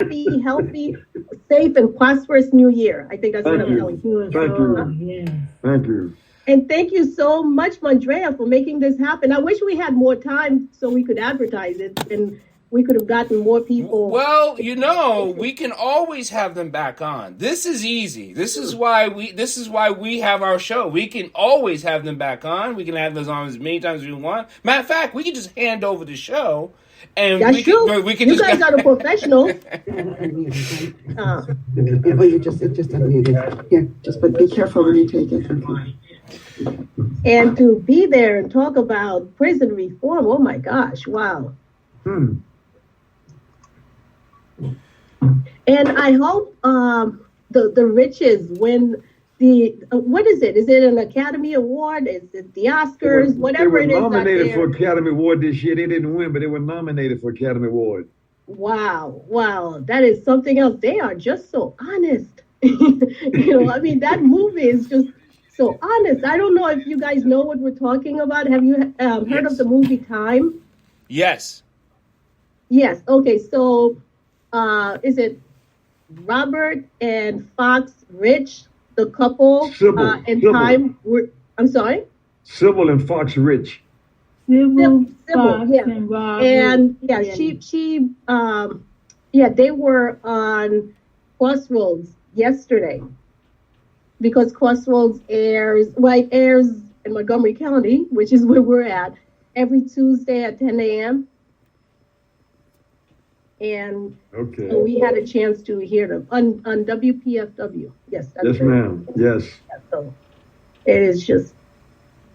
happy, healthy, safe, and prosperous new year. I think that's what I'm telling you. Thank you. Yes. Thank you. And thank you so much, Mandrea, for making this happen. I wish we had more time so we could advertise it and we could have gotten more people. Well, we can always have them back on. This is easy. This is why we have our show. We can always have them back on. We can have them on as many times as we want. Matter of fact, we can just hand over the show. And That's true. We can you guys are the professionals. Oh, you just unmuted. Yeah, but be careful when you take it. Okay. And to be there and talk about prison reform, oh my gosh, wow. And I hope the Riches win the, what is it? Is it an Academy Award? Is it the Oscars? Whatever it is. They were nominated for Academy Award this year. They didn't win, but they were nominated for Academy Award. Wow. That is something else. They are just so honest. That movie is just so honest. I don't know if you guys know what we're talking about. Have you heard of the movie Time? Yes. Yes. Okay. So, is it Robert and Fox Rich, the couple in Time? I'm sorry. Sybil and Fox Rich. Sybil, yeah. And they were on Crossroads yesterday because Crossroads airs in Montgomery County, which is where we're at, every Tuesday at 10 a.m. And so we had a chance to hear them on WPFW. Yes, yes, ma'am. Yes. So it is just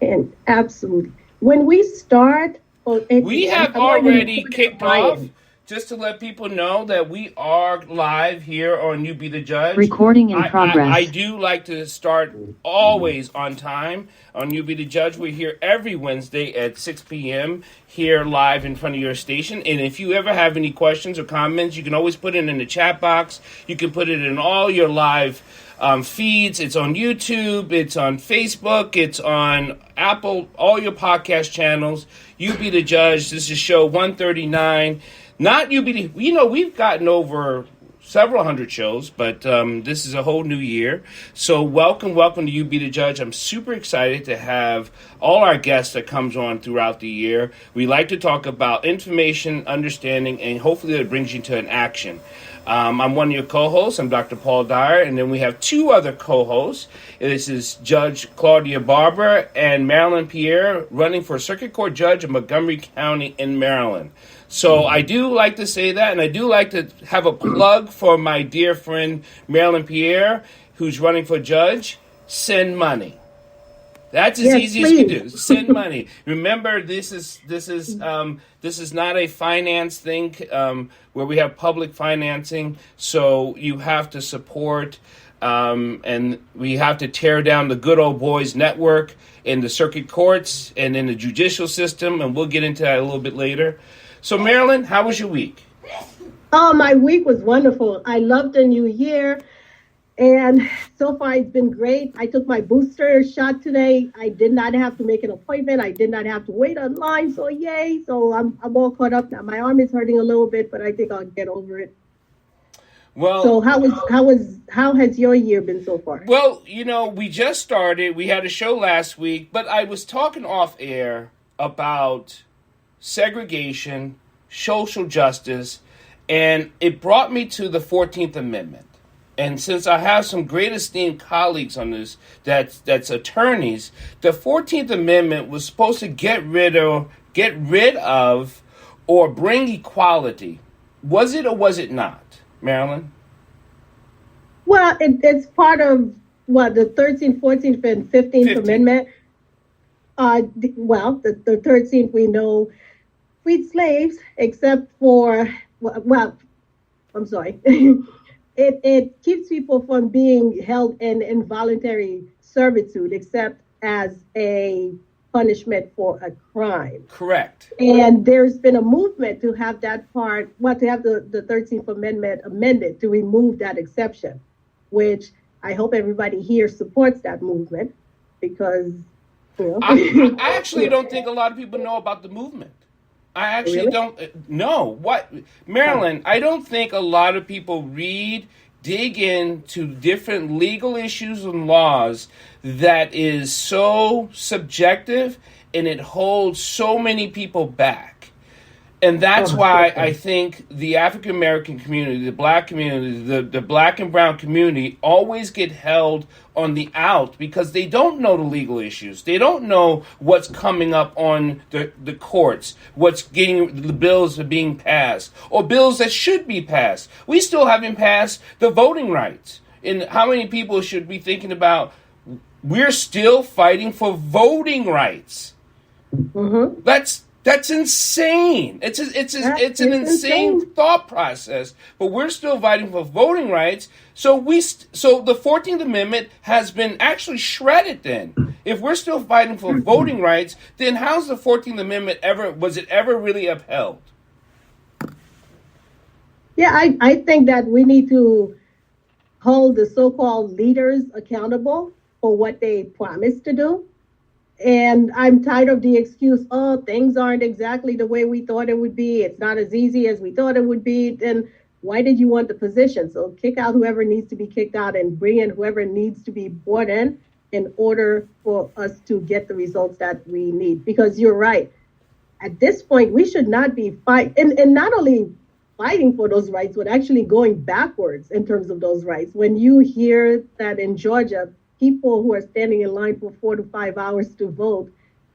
an absolute. When we start, we have already kicked off. Just to let people know that we are live here on You Be the Judge. Recording in progress. I do like to start always on time on You Be the Judge. We're here every Wednesday at 6 p.m. here live in front of your station. And if you ever have any questions or comments, you can always put it in the chat box. You can put it in all your live feeds. It's on YouTube. It's on Facebook. It's on Apple. All your podcast channels. You Be the Judge. This is show 139. Not You Be the, we've gotten over several hundred shows, but this is a whole new year. So welcome to You Be the Judge. I'm super excited to have all our guests that comes on throughout the year. We like to talk about information, understanding, and hopefully it brings you to an action. I'm one of your co-hosts. I'm Dr. Paul Dyer, and then we have two other co-hosts. This is Judge Claudia Barber and Marylin Pierre, running for Circuit Court Judge in Montgomery County in Maryland. So I do like to say that, and I do like to have a plug for my dear friend Marylin Pierre, who's running for judge. Send money. That's as easy as you can do. Send money. Remember, this is not a finance thing where we have public financing. So you have to support, and we have to tear down the good old boys network in the circuit courts and in the judicial system, and we'll get into that a little bit later. So, Marylin, how was your week? Oh, my week was wonderful. I loved the new year. And so far, it's been great. I took my booster shot today. I did not have to make an appointment. I did not have to wait online. So, yay. So, I'm all caught up now. My arm is hurting a little bit, but I think I'll get over it. Well, so how has your year been so far? Well, we just started. We had a show last week, but I was talking off air about segregation, social justice, and it brought me to the 14th Amendment. And since I have some great esteemed colleagues on this, that's attorneys, the 14th Amendment was supposed to get rid of or bring equality. Was it or was it not, Marylin? Well, it's part of the 13th, 14th, and 15th Amendment. The 13th we know freed slaves, except for, I'm sorry. It keeps people from being held in involuntary servitude, except as a punishment for a crime. Correct. And there's been a movement to have that part, to have the 13th Amendment amended to remove that exception, which I hope everybody here supports that movement because, I actually don't think a lot of people know about the movement. I actually Really? don't know. What, Marilyn, I don't think a lot of people dig into different legal issues and laws that is so subjective and it holds so many people back. And that's why I think the African American community, the black community, the black and brown community always get held on the out because they don't know the legal issues. They don't know what's coming up on the courts, the bills that are being passed, or bills that should be passed. We still haven't passed the voting rights. And how many people should be thinking about we're still fighting for voting rights? Mm-hmm. That's insane. It's an insane thought process. But we're still fighting for voting rights. So the 14th Amendment has been actually shredded. Then, if we're still fighting for voting rights, then how's the 14th Amendment was it ever really upheld? Yeah, I think that we need to hold the so-called leaders accountable for what they promised to do. And I'm tired of the excuse, oh, things aren't exactly the way we thought it would be. It's not as easy as we thought it would be. Then why did you want the position? So kick out whoever needs to be kicked out and bring in whoever needs to be brought in order for us to get the results that we need. Because you're right. At this point, we should not be fighting, and not only fighting for those rights, but actually going backwards in terms of those rights. When you hear that in Georgia, people who are standing in line for 4 to 5 hours to vote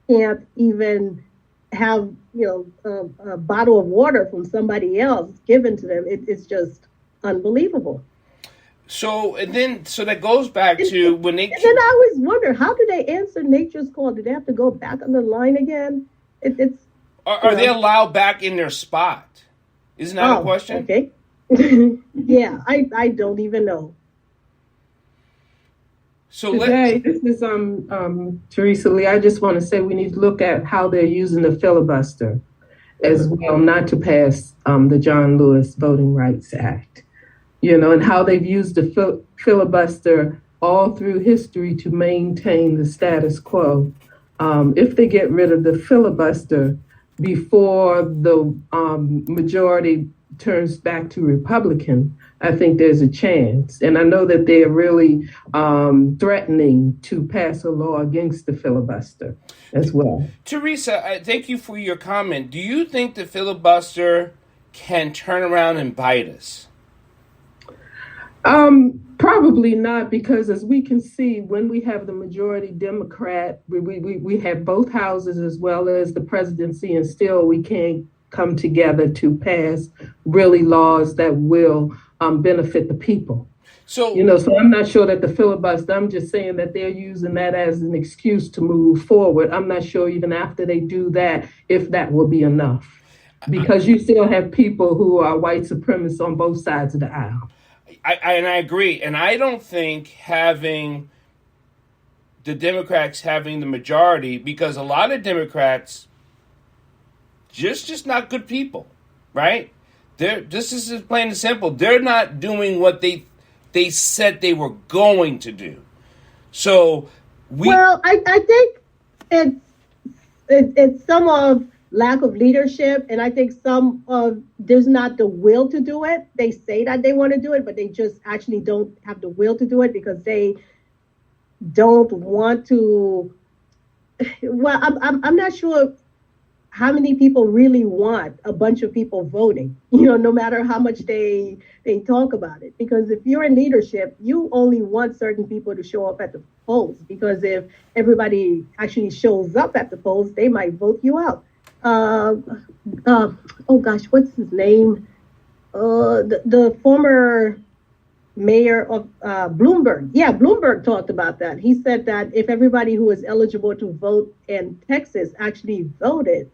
can't even have, a bottle of water from somebody else given to them. It's just unbelievable. So that goes back to when they. And then I always wonder, how do they answer nature's call? Do they have to go back on the line again? Are they allowed back in their spot? Isn't that a question? Okay. Yeah, I don't even know. So today, this is Teresa Lee. I just want to say we need to look at how they're using the filibuster as well, not to pass the John Lewis Voting Rights Act, and how they've used the filibuster all through history to maintain the status quo. If they get rid of the filibuster before the majority turns back to Republican, I think there's a chance. And I know that they're really threatening to pass a law against the filibuster as well. Teresa, thank you for your comment. Do you think the filibuster can turn around and bite us? Probably not, because as we can see, when we have the majority Democrat, we have both houses as well as the presidency, and still we can't come together to pass really laws that will benefit the people. So I'm not sure that the filibuster, I'm just saying that they're using that as an excuse to move forward. I'm not sure even after they do that, if that will be enough, because you still have people who are white supremacists on both sides of the aisle. I agree. And I don't think having the Democrats having the majority, because a lot of Democrats just not good people, right? This is plain and simple. They're not doing what they said they were going to do. So I think it's some of lack of leadership, and I think some of there's not the will to do it. They say that they want to do it, but they just actually don't have the will to do it because they don't want to. Well, I'm not sure how many people really want a bunch of people voting, no matter how much they talk about it. Because if you're in leadership, you only want certain people to show up at the polls, because if everybody actually shows up at the polls, they might vote you out. What's his name? The former mayor of Bloomberg. Yeah, Bloomberg talked about that. He said that if everybody who was eligible to vote in Texas actually voted,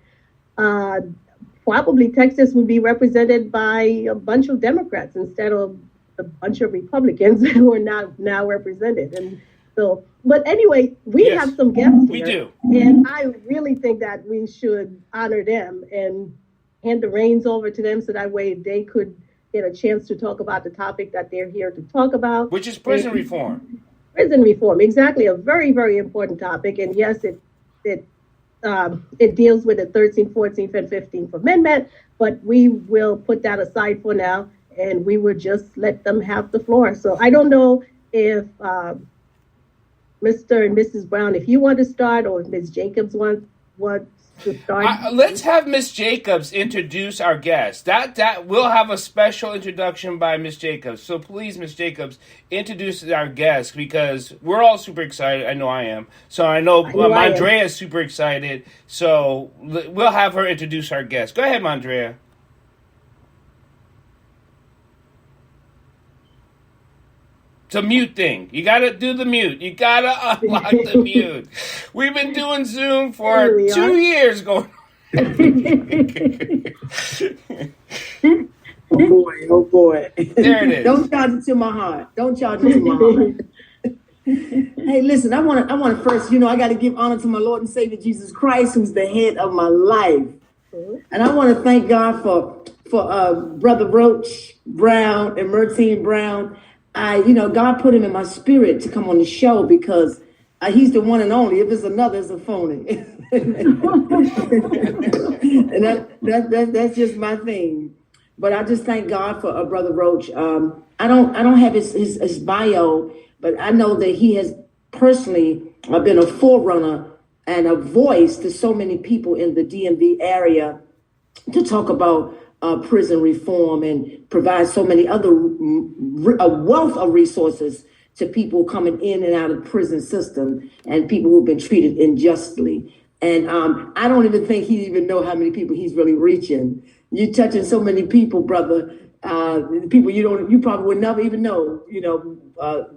probably Texas would be represented by a bunch of Democrats instead of a bunch of Republicans who are now represented. And so, but anyway, we have some guests here. We do. And I really think that we should honor them and hand the reins over to them so that way they could get a chance to talk about the topic that they're here to talk about. Which is prison reform. Prison reform, exactly. A very, very important topic. And yes, it it deals with the 13th, 14th, and 15th Amendment, but we will put that aside for now, and we will just let them have the floor. So I don't know if Mr. and Mrs. Brown, if you want to start, or if Ms. Jacobs wants to start. Let's have Miss Jacobs introduce our guest. That we'll have a special introduction by Miss Jacobs. So please, Miss Jacobs, introduce our guest, because we're all super excited. I know I am. So I know Andrea is super excited. So we'll have her introduce our guest. Go ahead, Andrea. It's a mute thing. You got to do the mute. You got to unlock the mute. We've been doing Zoom for 2 years going. Oh boy. There it is. Don't charge it to my heart. Don't charge it to my heart. Hey, listen, I want to first, I got to give honor to my Lord and Savior Jesus Christ, who's the head of my life. And I want to thank God for Brother Roach Brown and Mertine Brown. God put him in my spirit to come on the show because he's the one and only. If it's another, it's a phony. And that's just my thing. But I just thank God for Brother Roach. I don't have his bio, but I know that he has personally been a forerunner and a voice to so many people in the DMV area to talk about prison reform and provide so many other a wealth of resources to people coming in and out of the prison system and people who've been treated unjustly. And I don't even think he even know how many people he's really reaching. You're touching so many people, brother. People you probably would never even know,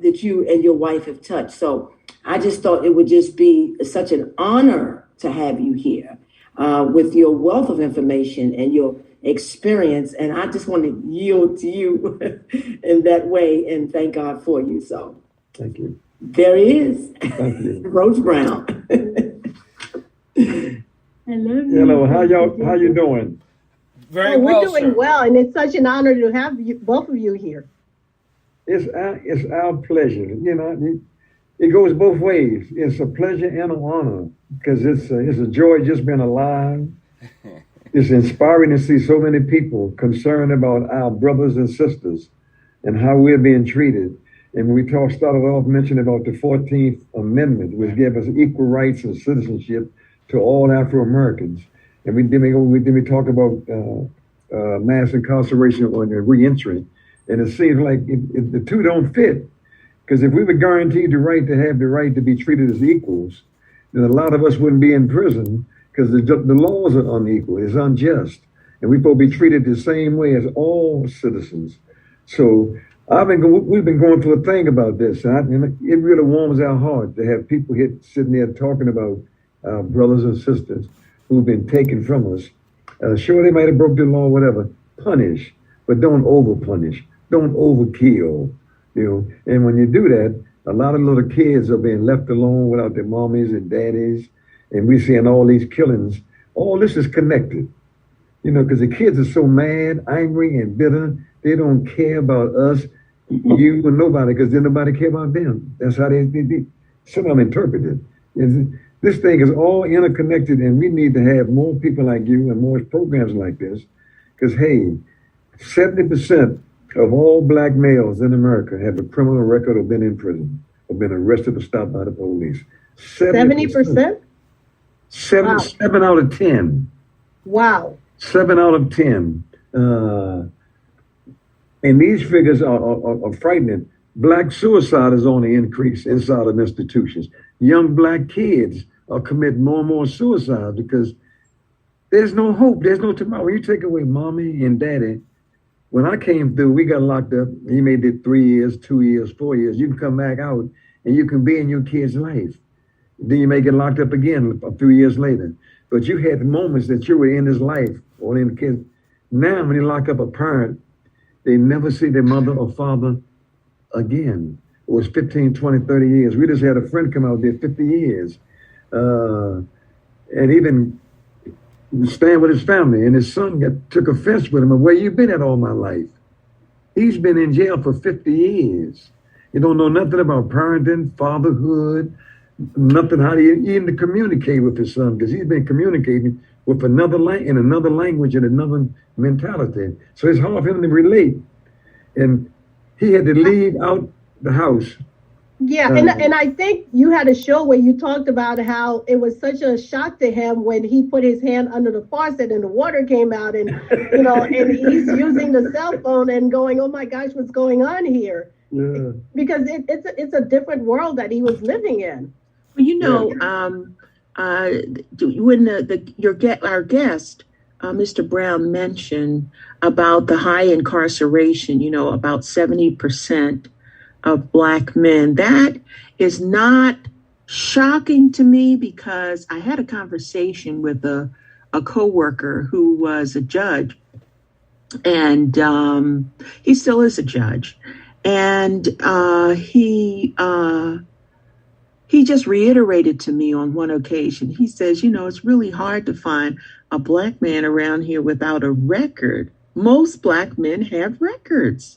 that you and your wife have touched. So I just thought it would just be such an honor to have you here with your wealth of information and your experience, and I just want to yield to you in that way and thank God for you. So thank you. There he is. Thank you. Roach Brown. Hello, how you doing? Very we're well, doing sir. well, and it's such an honor to have both of you here. It's our pleasure. It goes both ways. It's a pleasure and an honor because it's a joy just being alive. It's inspiring to see so many people concerned about our brothers and sisters and how we're being treated. And we started off mentioning about the 14th Amendment, which gave us equal rights and citizenship to all Afro-Americans. And we talk about mass incarceration or reentry. And it seems like the two don't fit. Because if we were guaranteed the right to be treated as equals, then a lot of us wouldn't be in prison. Because the laws are unequal, it's unjust, and we're supposed to be treated the same way as all citizens. So we've been going through a thing about this, and it really warms our heart to have people sitting there talking about our brothers and sisters who've been taken from us. Sure, they might have broke the law, whatever. Punish, but don't over-punish, don't overkill. And when you do that, a lot of little kids are being left alone without their mommies and daddies. And we're seeing all these killings. All this is connected, because the kids are so mad, angry, and bitter. They don't care about us, you, or nobody, because then nobody care about them. That's how they some of them interpret it. This thing is all interconnected, and we need to have more people like you and more programs like this. Because, hey, 70% of all black males in America have a criminal record or been in prison, or been arrested or stopped by the police. 70%? Seven out of 10. Wow. 7 out of 10. And these figures are frightening. Black suicide is on the increase inside of institutions. Young black kids are committing more and more suicide because there's no hope. There's no tomorrow. When you take away mommy and daddy, when I came through, we got locked up. You may did 3 years, 2 years, 4 years. You can come back out and you can be in your kid's life. Then you may get locked up again a few years later. But you had moments that you were in his life or in the kid. Now, when you lock up a parent, they never see their mother or father again. It was 15, 20, 30 years. We just had a friend come out there 50 years. And even staying with his family. And his son took offense with him. Where you been at all my life? He's been in jail for 50 years. You don't know nothing about parenting, fatherhood, nothing how to even communicate with his son because he's been communicating with in another language and another mentality. So it's hard for him to relate. And he had to leave out the house. Yeah, and I think you had a show where you talked about how it was such a shock to him when he put his hand under the faucet and the water came out, and and he's using the cell phone and going, "Oh my gosh, what's going on here?" Yeah. Because it's a different world that he was living in. Well, when our guest, Mr. Brown, mentioned about the high incarceration, about 70% of Black men, that is not shocking to me because I had a conversation with a coworker who was a judge, and he still is a judge, and he just reiterated to me on one occasion. He says, it's really hard to find a Black man around here without a record. Most Black men have records.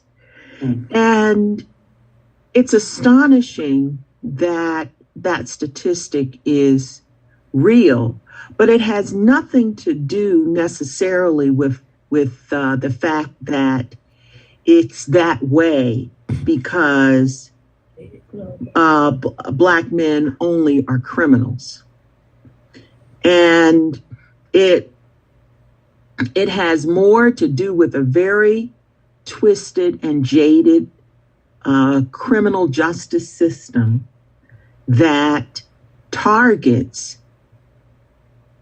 And it's astonishing that that statistic is real, but it has nothing to do necessarily with the fact that it's that way because Black men only are criminals. And it has more to do with a very twisted and jaded criminal justice system that targets,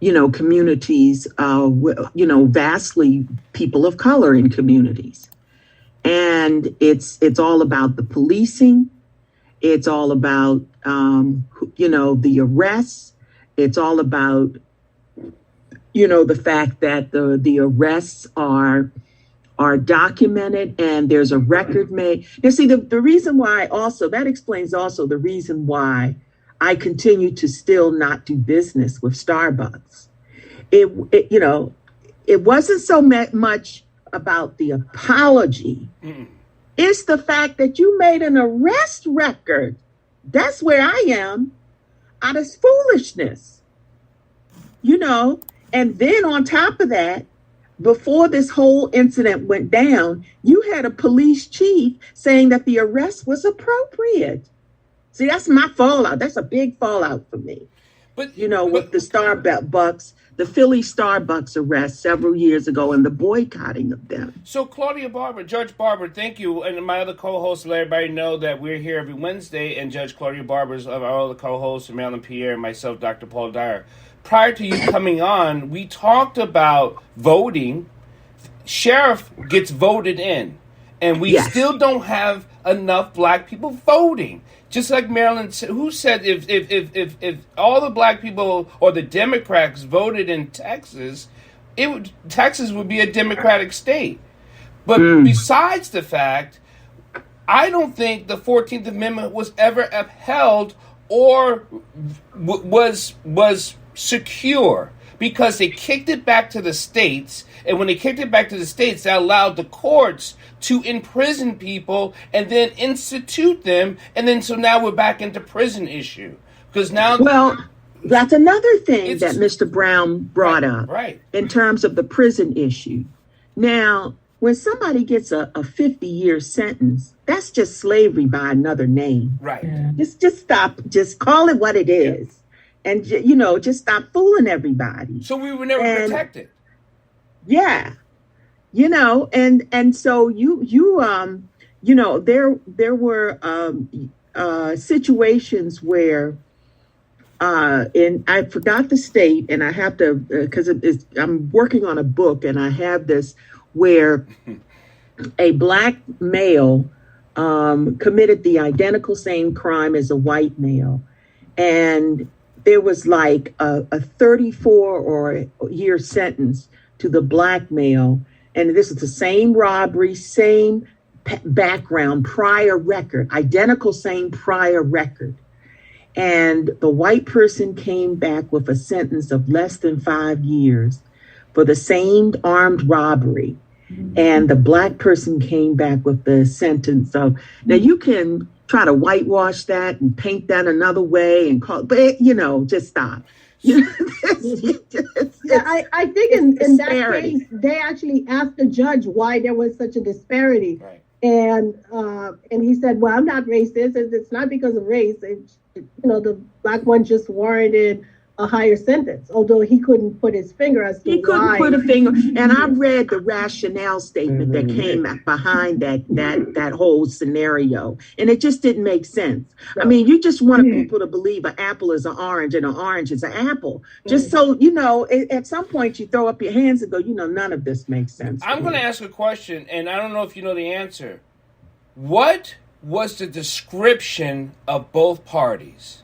communities, vastly people of color in communities. And it's all about the policing. It's all about, the arrests. It's all about, the fact that the arrests are documented and there's a record made. Now, see, the reason why that explains also the reason why I continue to still not do business with Starbucks. It wasn't so much about the apology. It's the fact that you made an arrest record. That's where I am, out of foolishness, and then on top of that, before this whole incident went down, you had a police chief saying that the arrest was appropriate. See, that's my fallout. That's a big fallout for me. But with the Starbucks, the Philly Starbucks arrest several years ago and the boycotting of them. So Claudia Barber, Judge Barber, thank you. And my other co-hosts, let everybody know that we're here every Wednesday, and Judge Claudia Barber is our other co-hosts, Marylin, Pierre, and myself, Dr. Paul Dyer. Prior to you coming on, we talked about voting. Sheriff gets voted in, and we still don't have enough Black people voting. Just like Marylin, who said if all the Black people or the Democrats voted in Texas, Texas would be a Democratic state. But besides the fact, I don't think the 14th Amendment was ever upheld or was secure, because they kicked it back to the states, and when they kicked it back to the states, they allowed the courts to imprison people and then institute them, and then so now we're back into prison issue. Because now, well, that's another thing that Mr. Brown brought up, right, in terms of the prison issue. Now, when somebody gets a 50-year sentence, that's just slavery by another name. Right. Yeah. Just stop. Just call it what it is. And, just stop fooling everybody. So we were never protected. Yeah. And so there were situations where, and I forgot the state, and I have to, because I'm working on a book, and I have this where a Black male committed the identical same crime as a white male. And there was like a 34-year sentence to the Black male. And this is the same robbery, same background, prior record, identical same prior record. And the white person came back with a sentence of less than 5 years for the same armed robbery. And the Black person came back with the sentence of, now you can try to whitewash that and paint that another way and call, but just stop. I think in that case, they actually asked the judge why there was such a disparity. Right. And he said, well, I'm not racist. It's not because of race. The black one just warranted a higher sentence, although he couldn't put his finger as to why. He couldn't put a finger. And I read the rationale statement that came behind that whole scenario, and it just didn't make sense. I mean, you just wanted people to believe an apple is an orange and an orange is an apple. Just so, at some point you throw up your hands and go, none of this makes sense. I'm going to ask a question, and I don't know if you know the answer. What was the description of both parties?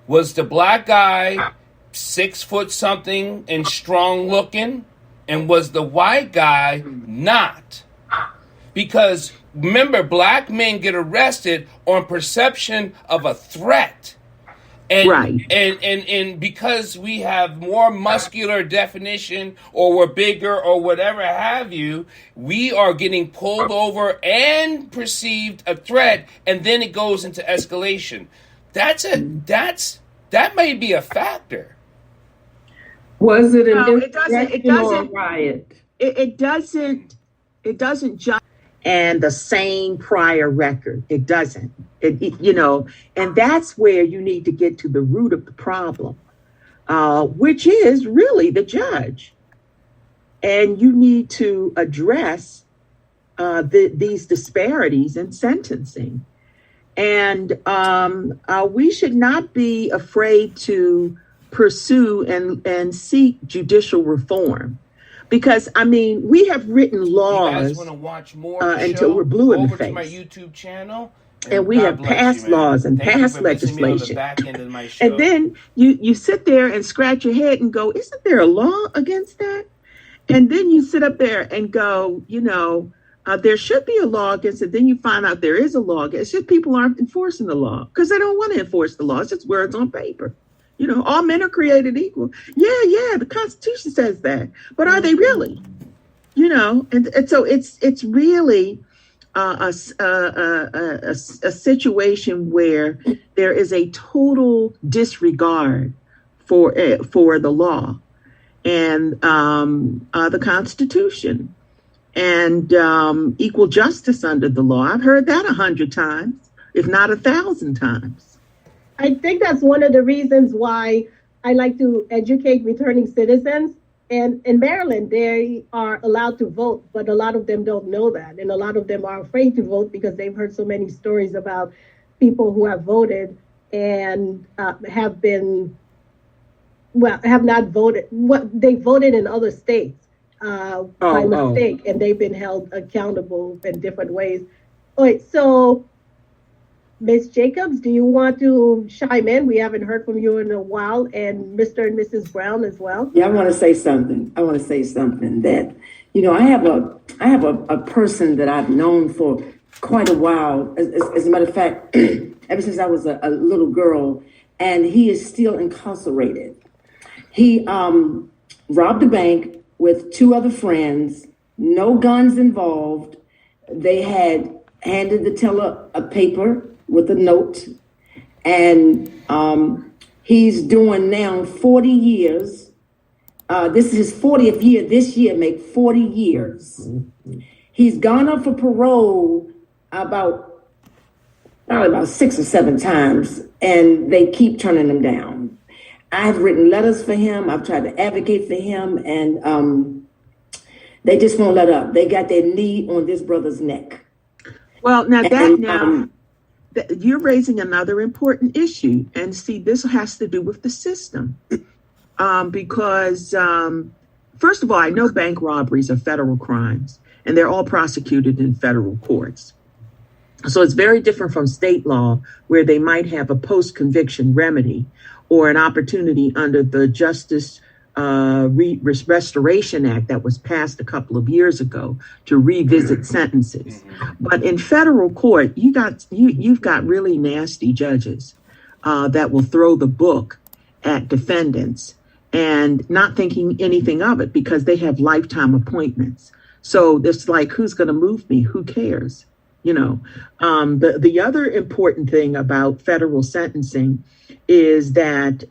Was the black guy 6 foot something and strong looking? And was the white guy not? Because remember, black men get arrested on perception of a threat. And, right. And because we have more muscular definition, or we're bigger, or whatever have you, we are getting pulled over and perceived a threat, and then it goes into escalation. That may be a factor. Was it an it riot? It doesn't just and the same prior record. It doesn't. And that's where you need to get to the root of the problem, which is really the judge. And you need to address these disparities in sentencing. And we should not be afraid to pursue and seek judicial reform. Because, we have written laws. You guys want to watch more until we're blue in the face. Over to my YouTube channel. And we have passed laws and passed legislation. And then you sit there and scratch your head and go, isn't there a law against that? And then you sit up there and go, there should be a law against it. Then you find out there is a law against it. It's just people aren't enforcing the law because they don't want to enforce the law. It's just words on paper. All men are created equal. Yeah, the Constitution says that. But are they really? And so it's really a situation where there is a total disregard for the law and the Constitution. And equal justice under the law. I've heard that 100 times, if not 1,000 times. I think that's one of the reasons why I like to educate returning citizens. And in Maryland, they are allowed to vote, but a lot of them don't know that. And a lot of them are afraid to vote because they've heard so many stories about people who have voted and have not voted. They voted in other states. By mistake, and they've been held accountable in different ways. All right, so Ms. Jacobs, do you want to chime in? We haven't heard from you in a while, and Mr. and Mrs. Brown as well. Yeah, I want to say something that, I have a person that I've known for quite a while. As a matter of fact, ever since I was a little girl, and he is still incarcerated. He robbed a bank with 2 other friends, no guns involved. They had handed the teller a paper with a note, and he's doing now 40 years. This is his 40th year. This year make 40 years. He's gone up for parole probably about 6 or 7 times, and they keep turning him down. I've written letters for him. I've tried to advocate for him, and they just won't let up. They got their knee on this brother's neck. Well, you're raising another important issue, and see, this has to do with the system, because first of all, I know bank robberies are federal crimes, and they're all prosecuted in federal courts. So it's very different from state law, where they might have a post-conviction remedy or an opportunity under the Justice Restoration Act that was passed a couple of years ago to revisit sentences. But in federal court, you've got really nasty judges that will throw the book at defendants and not thinking anything of it because they have lifetime appointments. So it's like, who's going to move me? Who cares? You know, the other important thing about federal sentencing is that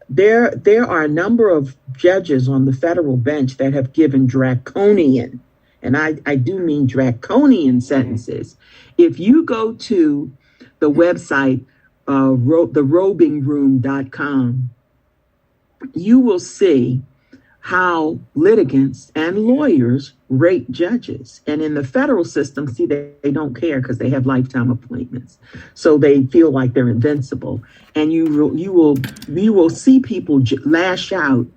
there are a number of judges on the federal bench that have given draconian, and I do mean draconian sentences. If you go to the website therobingroom.com, you will see how litigants and lawyers rate judges. And in the federal system, see, they don't care because they have lifetime appointments. So they feel like they're invincible. And you will see people lash out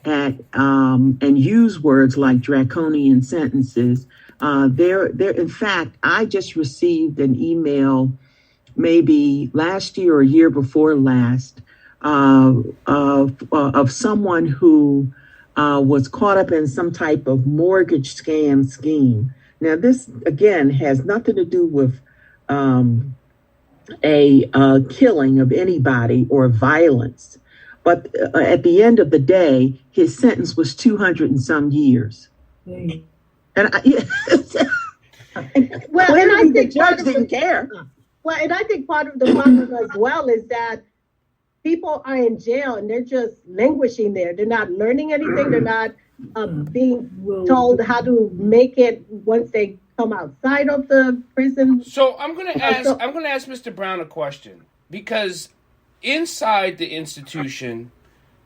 at and use words like draconian sentences. In fact, I just received an email maybe last year or year before last of someone who was caught up in some type of mortgage scam scheme. Now, this again has nothing to do with a killing of anybody or violence, but at the end of the day, his sentence was 200 and some years. And Well, and I the think judge didn't care. Well, and I think part of the problem as well is that people are in jail and they're just languishing there. They're not learning anything. They're not being told how to make it once they come outside of the prison. So I'm going to ask Mr. Brown a question, because inside the institution,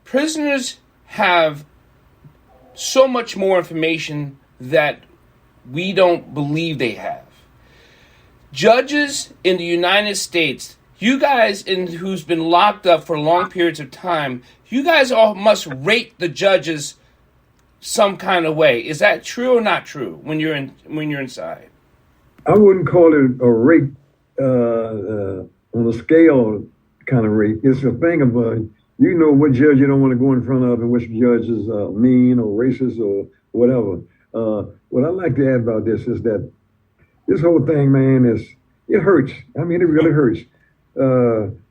prisoners have so much more information that we don't believe they have. Judges in the United States, you guys who's been locked up for long periods of time, you guys all must rate the judges some kind of way. Is that true or not true when you're inside? I wouldn't call it a rate on a scale kind of rate. It's a thing of you know what judge you don't want to go in front of and which judge is mean or racist or whatever. What I like to add about this is that this whole thing, man, it hurts. I mean, it really hurts.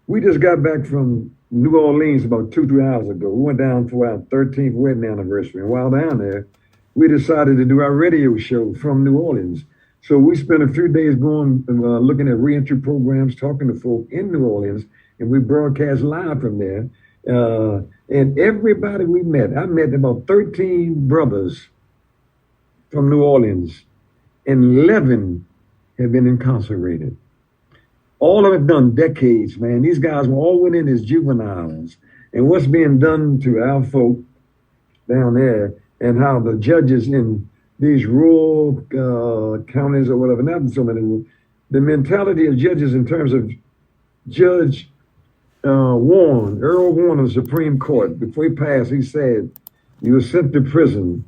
We just got back from New Orleans about 2-3 hours ago. We went down for our 13th wedding anniversary. And while down there, we decided to do our radio show from New Orleans. So we spent a few days going, looking at reentry programs, talking to folk in New Orleans, and we broadcast live from there. And everybody we met, I met about 13 brothers from New Orleans, and 11 have been incarcerated. All of it done decades, man. These guys were all went in as juveniles. And what's being done to our folk down there, and how the judges in these rural counties or whatever, not so many, the mentality of judges in terms of Judge Earl Warren of the Supreme Court, before he passed, he said, you were sent to prison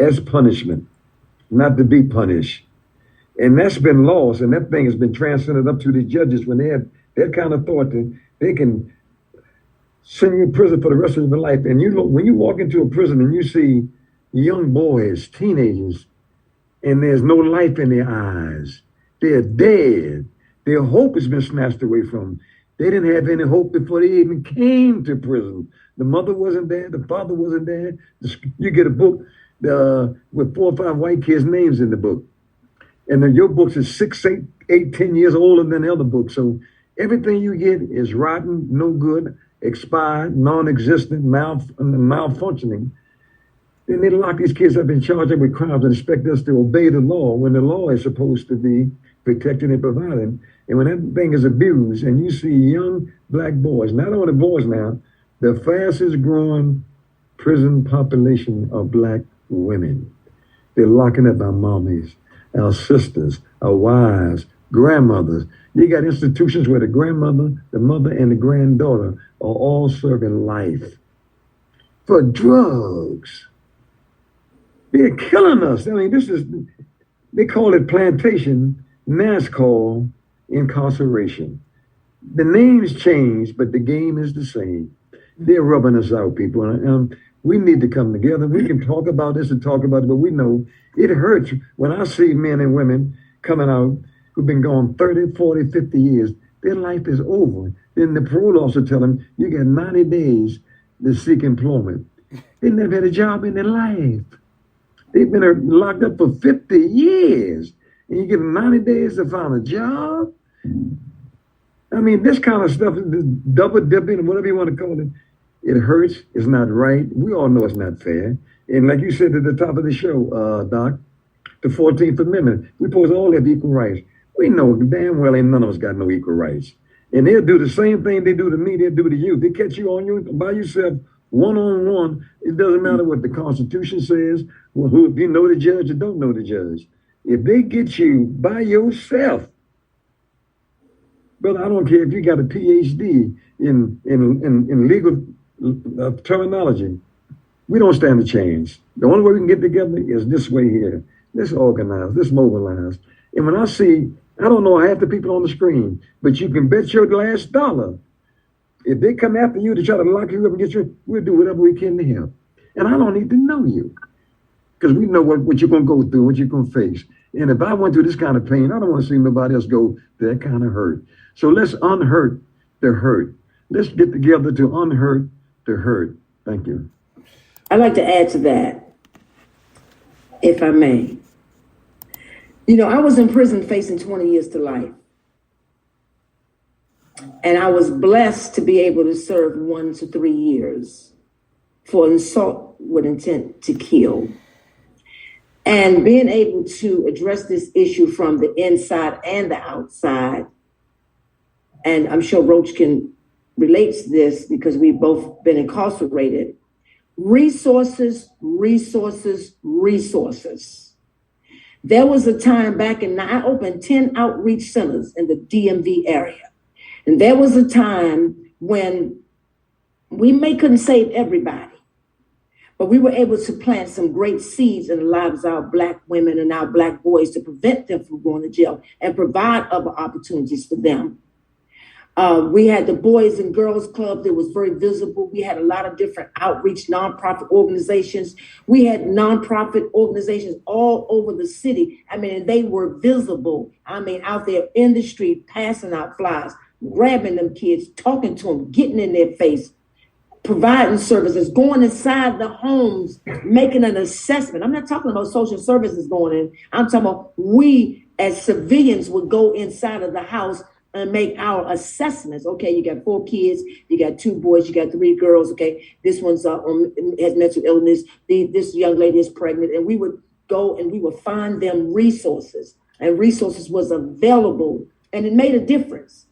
as punishment, not to be punished. And that's been lost, and that thing has been transcended up to the judges when they have that kind of thought that they can send you in prison for the rest of your life. And you look, when you walk into a prison and you see young boys, teenagers, and there's no life in their eyes, they're dead. Their hope has been snatched away from them. They didn't have any hope before they even came to prison. The mother wasn't there, the father wasn't there. You get a book with 4 or 5 white kids' names in the book. And then your books is 6, 8, 10 years older than the other books. So everything you get is rotten, no good, expired, non-existent, malfunctioning. Then they lock these kids up and charge them with crimes and expect us to obey the law when the law is supposed to be protecting and providing. And when that thing is abused and you see young black boys, not only boys now, the fastest growing prison population of black women. They're locking up our mommies, our sisters, our wives, grandmothers. You got institutions where the grandmother, the mother, and the granddaughter are all serving life for drugs. They're killing us. I mean, they call it plantation. Now it's called incarceration. The names change, but the game is the same. They're rubbing us out, people. We need to come together. We can talk about this and talk about it, but we know it hurts when I see men and women coming out who've been gone 30, 40, 50 years. Their life is over. Then the parole officer tell them, you got 90 days to seek employment. They never had a job in their life. They've been locked up for 50 years. and you give them 90 days to find a job. I mean, this kind of stuff, this double dipping, whatever you want to call it, it hurts. It's not right. We all know it's not fair. And like you said at the top of the show, Doc, the 14th Amendment, we supposed to all have equal rights. We know damn well ain't none of us got no equal rights. And they'll do the same thing they do to me, they'll do to you. They catch you on you by yourself, one-on-one. It doesn't matter what the Constitution says, or who, if you know the judge or don't know the judge. If they get you by yourself, brother, I don't care if you got a PhD in legal terminology. We don't stand a chance. The only way we can get together is this way here. Let's organize, let's mobilize. And when I see, I don't know half the people on the screen, but you can bet your last dollar. If they come after you to try to lock you up and get you, we'll do whatever we can to help. And I don't need to know you, because we know what you're going to go through, what you're going to face. And if I went through this kind of pain, I don't want to see nobody else go through that kind of hurt. So let's unhurt the hurt. Let's get together to unhurt the hurt. Thank you. I'd like to add to that, if I may. You know, I was in prison facing 20 years to life. And I was blessed to be able to serve 1 to 3 years for an assault with intent to kill. And being able to address this issue from the inside and the outside, and I'm sure Roach can relate to this because we've both been incarcerated. Resources, resources, resources. There was a time back I opened 10 outreach centers in the DMV area. And there was a time when we couldn't save everybody, but we were able to plant some great seeds in the lives of our Black women and our Black boys to prevent them from going to jail and provide other opportunities for them. We had the Boys and Girls Club that was very visible. We had a lot of different outreach, nonprofit organizations. We had nonprofit organizations all over the city. I mean, they were visible. I mean, out there in the street, passing out flyers, grabbing them kids, talking to them, getting in their face, providing services, going inside the homes, making an assessment. I'm not talking about social services going in. I'm talking about we as civilians would go inside of the house and make our assessments. Okay, you got 4 kids, you got 2 boys, you got 3 girls. Okay, this one's has mental illness. This young lady is pregnant, and we would go and we would find them resources, and resources was available, and it made a difference.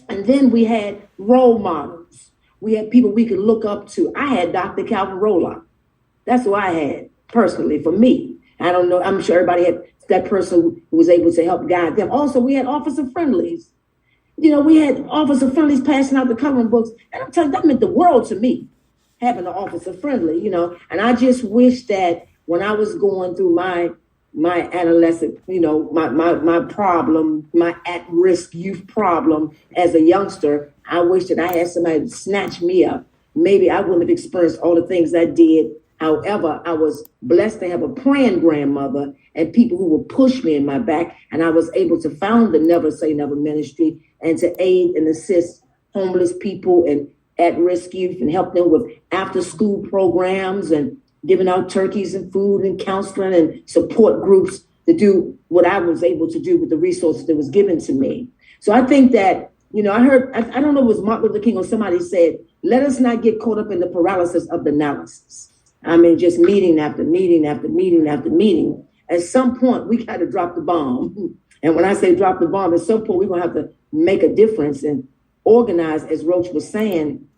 And then we had role models. We had people we could look up to. I had Dr. Calvin Roloff. That's who I had personally for me. I don't know. I'm sure everybody had that person who was able to help guide them. Also, we had officer friendlies. You know, we had officer friendlies passing out the coloring books. And I'm telling you, that meant the world to me, having an officer friendly, you know. And I just wish that when I was going through my adolescent, you know, my problem, my at-risk youth problem as a youngster, I wish that I had somebody to snatch me up. Maybe I wouldn't have experienced all the things I did. However, I was blessed to have a praying grandmother and people who would push me in my back. And I was able to found the Never Say Never ministry and to aid and assist homeless people and at-risk youth and help them with after-school programs and giving out turkeys and food and counseling and support groups to do what I was able to do with the resources that was given to me. So I think that, you know, I don't know if it was Martin Luther King or somebody said, let us not get caught up in the paralysis of the analysis. I mean, just meeting after meeting after meeting after meeting. At some point, we got to drop the bomb. And when I say drop the bomb, at some point, we're going to have to make a difference and organize, as Roach was saying,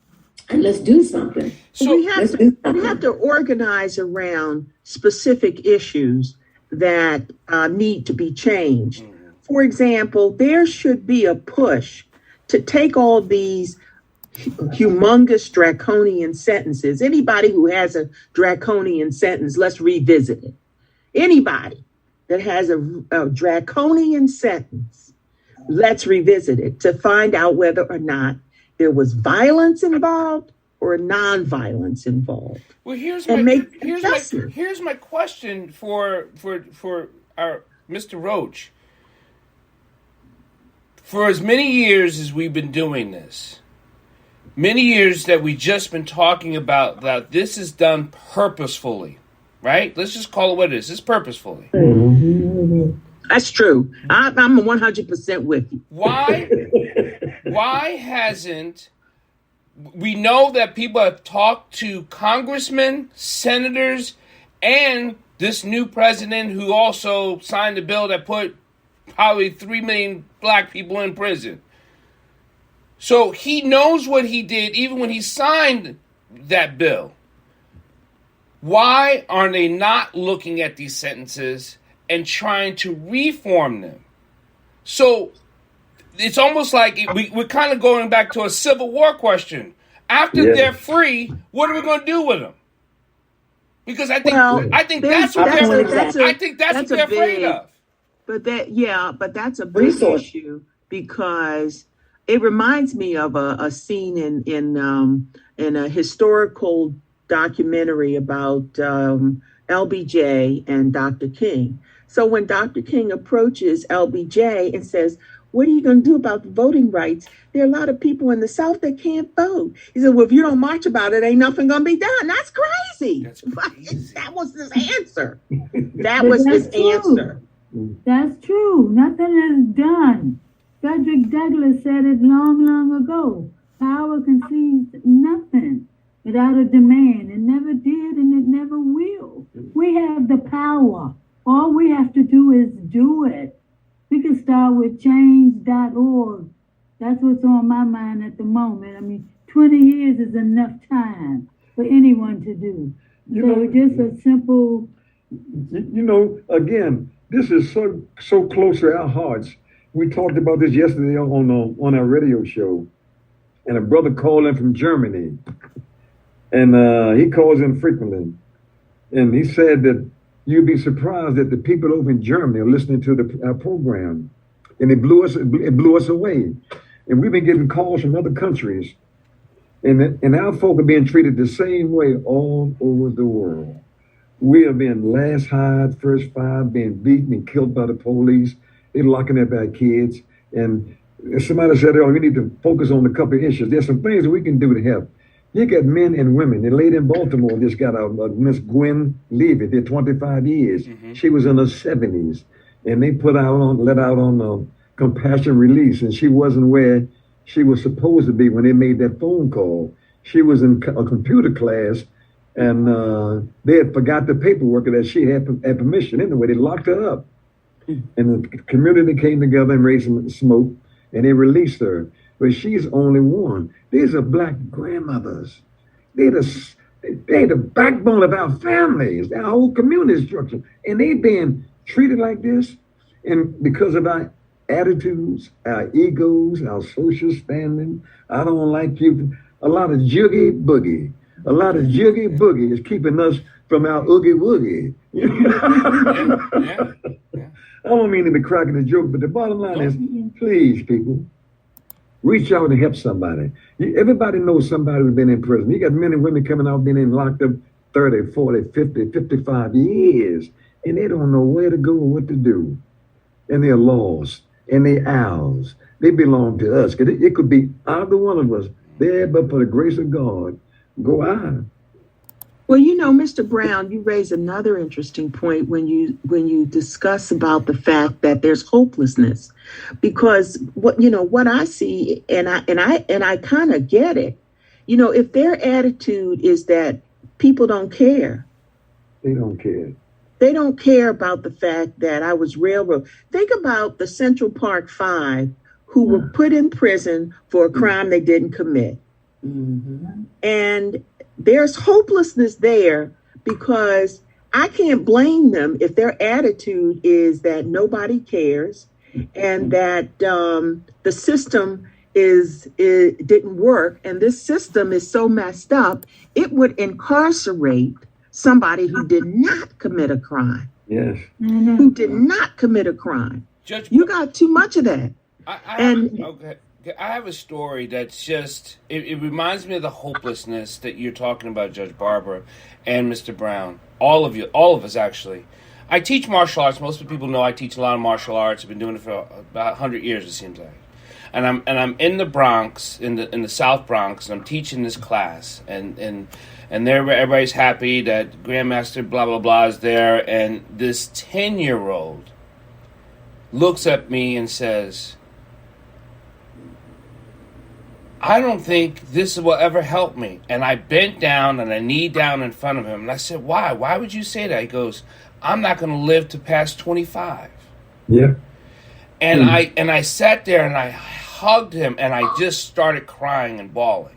and let's do something. So we have to organize around specific issues that need to be changed. For example, there should be a push to take all these humongous draconian sentences. Anybody who has a draconian sentence, let's revisit it. Anybody that has a draconian sentence, let's revisit it to find out whether or not there was violence involved or non-violence involved. Well, here's my question for our Mr. Roach. For as many years as we've been doing this, many years that we've just been talking about that this is done purposefully, right? Let's just call it what it is. It's purposefully. That's true. I'm 100% with you. Why hasn't, we know that people have talked to congressmen, senators, and this new president who also signed a bill that put probably 3 million black people in prison. So he knows what he did even when he signed that bill. Why are they not looking at these sentences and trying to reform them? So it's almost like we're kind of going back to a Civil War question. After they're free, what are we going to do with them? Because I think that's what they're afraid of. But that's a big issue, because it reminds me of a scene in a historical documentary about LBJ and Dr. King. So when Dr. King approaches LBJ and says, "What are you going to do about the voting rights? There are a lot of people in the South that can't vote." He said, "Well, if you don't march about it, ain't nothing going to be done." That's crazy. That was his answer. Answer. That's true. Nothing is done. Frederick Douglass said it long, long ago. Power conceives nothing without a demand. It never did and it never will. We have the power. All we have to do is do it. We can start with change.org. That's what's on my mind at the moment. I mean, 20 years is enough time for anyone to do. Just a simple... Again, this is so close to our hearts. We talked about this yesterday on our radio show, and a brother called in from Germany, and he calls in frequently, and he said that you'd be surprised that the people over in Germany are listening to our program, and it blew us away, and we've been getting calls from other countries, and our folk are being treated the same way all over the world. We are being last hired, first fired, being beaten and killed by the police. They're locking up our kids. And somebody said, we need to focus on a couple of issues. There's some things that we can do to help. You got men and women. The lady in Baltimore just got out, Miss Gwen Levy, did 25 years. Mm-hmm. She was in her 70s. And they let out on compassion release. And she wasn't where she was supposed to be when they made that phone call. She was in a computer class, and they had forgot the paperwork that she had permission. Anyway, they locked her up. And the community came together and raised some smoke, and they released her. But she's only one. These are black grandmothers. They're the backbone of our families, our whole community structure. And they being treated like this, and because of our attitudes, our egos, our social standing, I don't like you. A lot of juggy boogie is keeping us from our oogie woogie. Yeah. I don't mean to be cracking a joke, but the bottom line is, please, people, reach out and help somebody. Everybody knows somebody who's been in prison. You got men and women coming out, being locked up 30, 40, 50, 55 years, and they don't know where to go or what to do. And they're lost, and they're ours. They belong to us. It could be either one of us there, but for the grace of God, go on. Well, Mr. Brown, you raise another interesting point when you discuss about the fact that there's hopelessness, because what I see, and I kind of get it. If their attitude is that people don't care, they don't care. They don't care about the fact that I was railroaded. Think about the Central Park Five who were put in prison for a crime they didn't commit. Mm-hmm. And there's hopelessness there, because I can't blame them if their attitude is that nobody cares and that the system didn't work, and this system is so messed up it would incarcerate somebody who did not commit a crime. Yes. Mm-hmm. Who did not commit a crime. Judge, you got too much of that. I have a story that's just, it reminds me of the hopelessness that you're talking about, Judge Barber and Mr. Brown. All of us actually. I teach martial arts. Most of the people know I teach a lot of martial arts. I've been doing it for about 100 years, it seems like. And I'm in the Bronx, in the South Bronx, and I'm teaching this class. And everybody's happy that Grandmaster blah, blah, blah is there. And this 10-year-old looks at me and says, I don't think this will ever help me. And I bent down and I kneed down in front of him. And I said, why? Why would you say that? He goes, I'm not going to live to past 25. Yeah. And I sat there and I hugged him and I just started crying and bawling.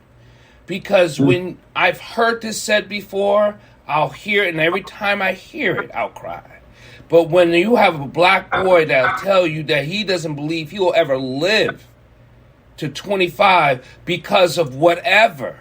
Because when I've heard this said before, I'll hear it, and every time I hear it, I'll cry. But when you have a black boy that'll tell you that he doesn't believe he will ever live to 25 because of whatever,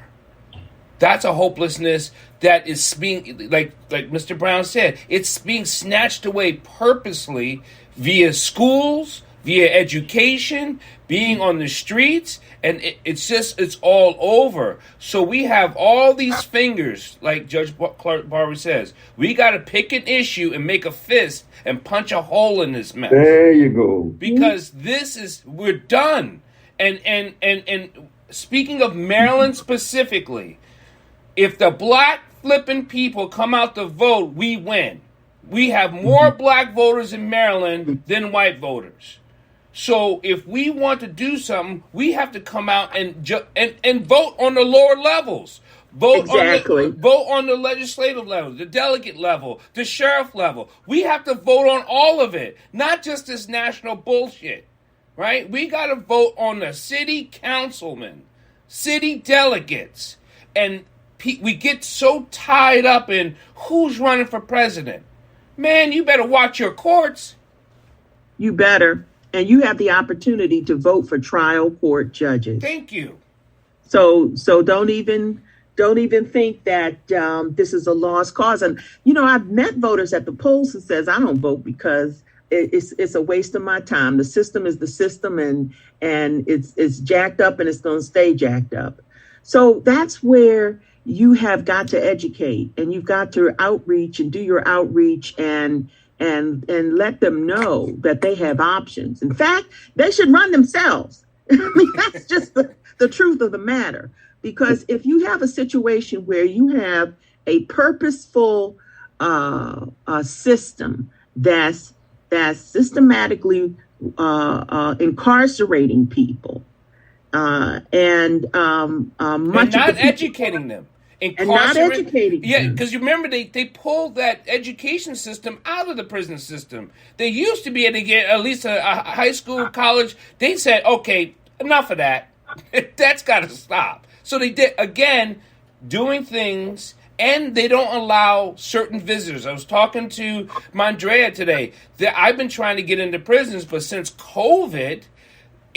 that's a hopelessness that is being, like Mr. Brown said, it's being snatched away purposely via schools, via education, being on the streets, and it's all over. So we have all these fingers, like Judge Barber says. We got to pick an issue and make a fist and punch a hole in this mess. There you go. Because we're done. And speaking of Maryland specifically, if the black flipping people come out to vote, we win. We have more black voters in Maryland than white voters. So if we want to do something, we have to come out and vote on the lower levels. Vote on the legislative level, the delegate level, the sheriff level. We have to vote on all of it, not just this national bullshit, right? We got to vote on the city councilmen, city delegates, and we get so tied up in who's running for president. Man, you better watch your courts. You better. And you have the opportunity to vote for trial court judges. Thank you. So don't even think that this is a lost cause. And I've met voters at the polls who says I don't vote because it's a waste of my time. The system is the system, and it's jacked up, and it's going to stay jacked up. So that's where you have got to educate, and you've got to outreach and do your outreach and let them know that they have options. In fact, they should run themselves. I mean, that's just the truth of the matter. Because if you have a situation where you have a purposeful system that's systematically incarcerating people and not educating them. And not educating them. Yeah, because you remember they pulled that education system out of the prison system. They used to be able to get at least a high school, college. They said, okay, enough of that. That's got to stop. So they did, again, doing things, and they don't allow certain visitors. I was talking to Mandrea today. I've been trying to get into prisons, but since COVID,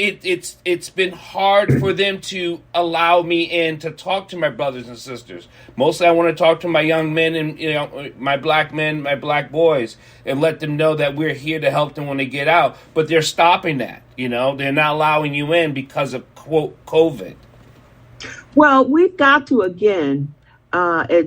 it's been hard for them to allow me in to talk to my brothers and sisters. Mostly I want to talk to my young men and my black men, my black boys, and let them know that we're here to help them when they get out. But they're stopping that. They're not allowing you in because of, quote, COVID. Well, we've got to, again,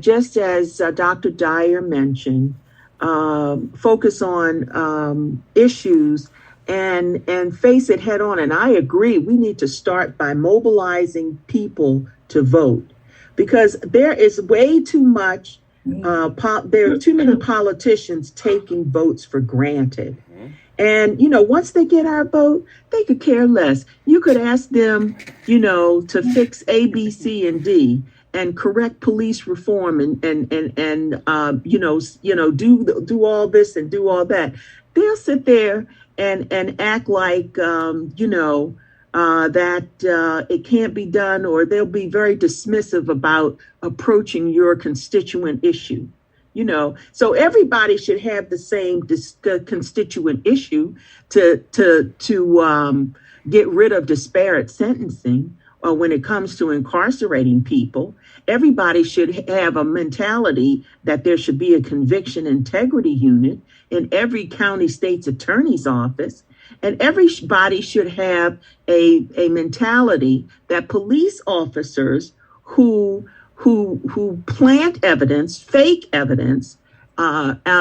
just as Dr. Dyer mentioned, focus on issues and face it head on. And I agree, we need to start by mobilizing people to vote, because there is way too much, there are too many politicians taking votes for granted. And, once they get our vote, they could care less. You could ask them, to fix A, B, C, and D and correct police reform and do all this and do all that. They'll sit there and act like, that it can't be done, or they'll be very dismissive about approaching your constituent issue. So everybody should have the same constituent issue to get rid of disparate sentencing when it comes to incarcerating people. Everybody should have a mentality that there should be a conviction integrity unit in every county state's attorney's office. And everybody should have a mentality that police officers who plant evidence, fake evidence,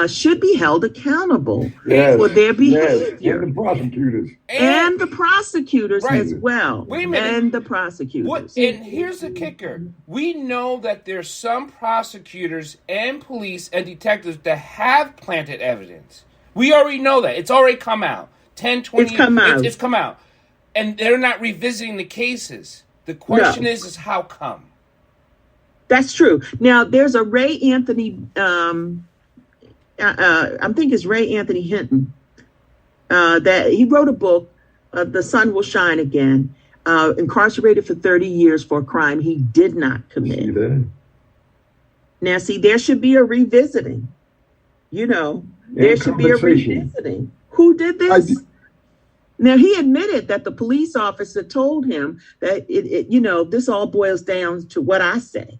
should be held accountable for their behavior. Yes. And the prosecutors. And the prosecutors right. as well. Wait a minute. And the prosecutors. And here's the kicker. We know that there's some prosecutors and police and detectives that have planted evidence. We already know that. It's already come out. 10, 20 It's come out. It's come out. And they're not revisiting the cases. The question is how come? That's true. Now, there's a Ray Anthony, I think it's Ray Anthony Hinton, that he wrote a book, The Sun Will Shine Again, incarcerated for 30 years for a crime he did not commit. Now, see, there should be a revisiting. There should be a revisiting. Who did this? Now, he admitted that the police officer told him that, this all boils down to what I say.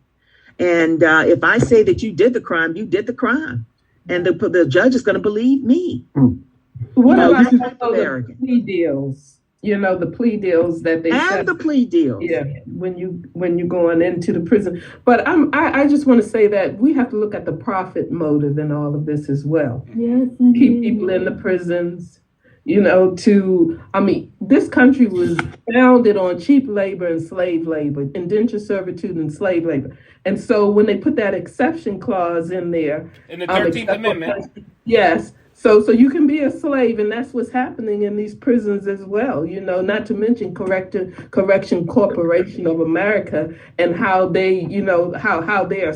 And if I say that you did the crime, you did the crime. And the judge is going to believe me. What about the plea deals? The plea deals that they and the plea deals. Yeah, when you're going into the prison. But I just want to say that we have to look at the profit motive in all of this as well. Yes, keep people in the prisons. This country was founded on cheap labor and slave labor, indentured servitude and slave labor. And so when they put that exception clause in there, in the 13th Amendment, yes. So you can be a slave, and that's what's happening in these prisons as well. Not to mention Correction Corporation of America and how they, how they are.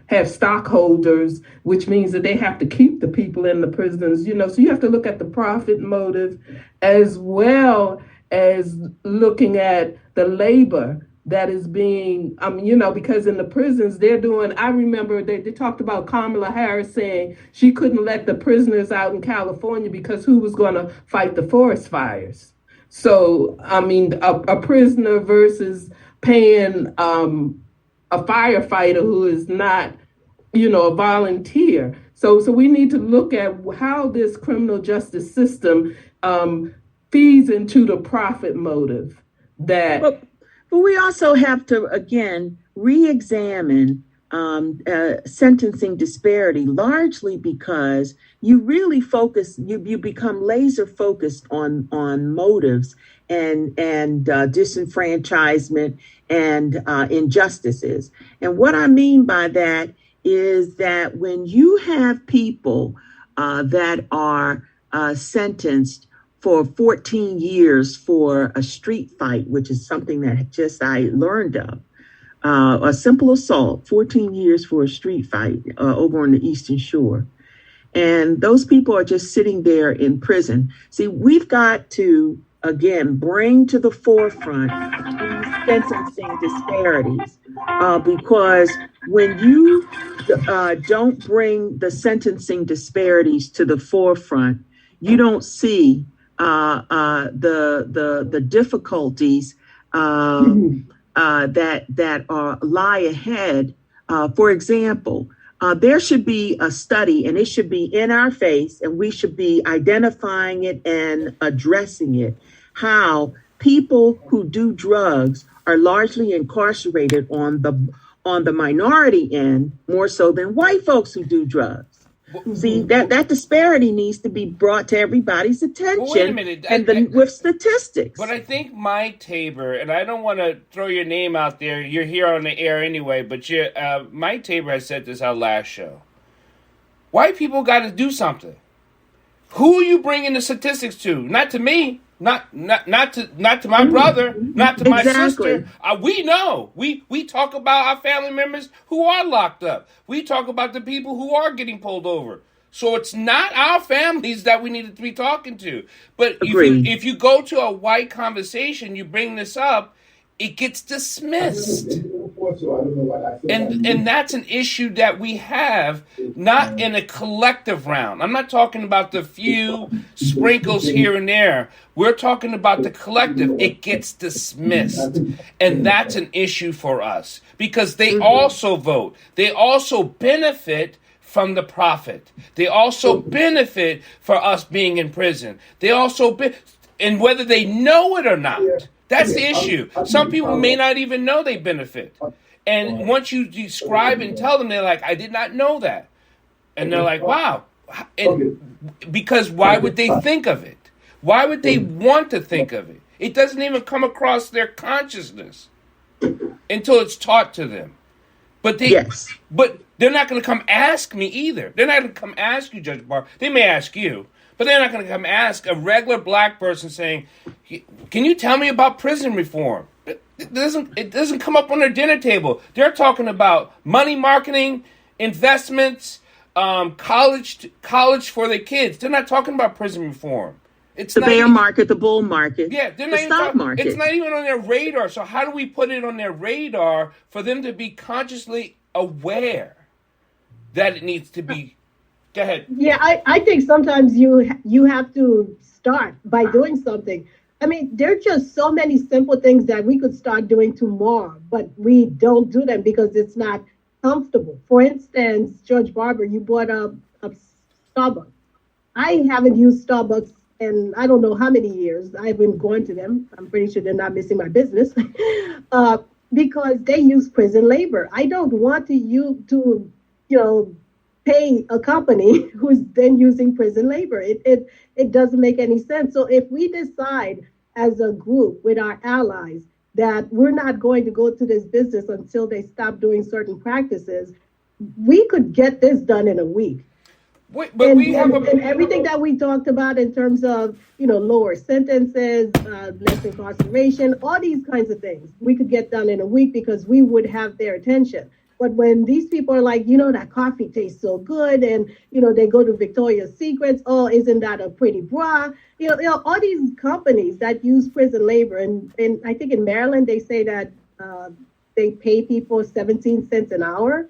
Have stockholders, which means that they have to keep the people in the prisons, so you have to look at the profit motive as well as looking at the labor that is being, because in the prisons I remember they talked about Kamala Harris saying she couldn't let the prisoners out in California because who was going to fight the forest fires? So, a prisoner versus paying, a firefighter who is not, a volunteer. So we need to look at how this criminal justice system feeds into the profit motive. But we also have to, again, re-examine sentencing disparity, largely because you really focus, you become laser focused on motives and disenfranchisement and injustices. And what I mean by that is that when you have people that are sentenced for 14 years for a street fight, which is something that I learned of, a simple assault, 14 years for a street fight over on the Eastern Shore. And those people are just sitting there in prison. See, we've got to, again, bring to the forefront these sentencing disparities because when you don't bring the sentencing disparities to the forefront, you don't see the difficulties that lie ahead. For example, there should be a study, and it should be in our face, and we should be identifying it and addressing it. How people who do drugs are largely incarcerated on the minority end, more so than white folks who do drugs. See, that disparity needs to be brought to everybody's attention. Well, wait a minute. With statistics. But I think Mike Tabor, and I don't want to throw your name out there. You're here on the air anyway, but Mike Tabor has said this our last show. White people got to do something. Who are you bringing the statistics to? Not to me. Not to my brother, not to my sister. We know. We talk about our family members who are locked up. We talk about the people who are getting pulled over. So it's not our families that we need to be talking to. But if you go to a white conversation, you bring this up, it gets dismissed. And that's an issue that we have, not in a collective round. I'm not talking about the few sprinkles here and there. We're talking about the collective. It gets dismissed. And that's an issue for us because they also vote. They also benefit from the profit. They also benefit for us being in prison. They also and whether they know it or not. That's the issue. Some people may not even know they benefit. And once you describe and tell them, they're like, I did not know that. And they're like, wow. And because why would they think of it? Why would they want to think of it? It doesn't even come across their consciousness until it's taught to them. But but they're not going to come ask me either. They're not going to come ask you, Judge Barber. They may ask you. But they're not going to come ask a regular black person saying, can you tell me about prison reform? It doesn't come up on their dinner table. They're talking about money marketing, investments, college for their kids. They're not talking about prison reform. It's the bear market, the bull market, yeah, they're the stock market. It's not even on their radar. So how do we put it on their radar for them to be consciously aware that it needs to be? Go ahead. Yeah, I think sometimes you have to start by doing something. I mean, there are just so many simple things that we could start doing tomorrow, but we don't do them because it's not comfortable. For instance, Judge Barber, you brought up Starbucks. I haven't used Starbucks in I don't know how many years. I've been going to them. I'm pretty sure they're not missing my business because they use prison labor. I don't want to pay a company who's then using prison labor. It doesn't make any sense. So if we decide as a group with our allies that we're not going to go to this business until they stop doing certain practices, we could get this done in a week. And everything that we talked about in terms of, lower sentences, less incarceration, all these kinds of things, we could get done in a week because we would have their attention. But when these people are like, that coffee tastes so good, and, they go to Victoria's Secrets, oh, isn't that a pretty bra? All these companies that use prison labor, and I think in Maryland, they say that they pay people 17 cents an hour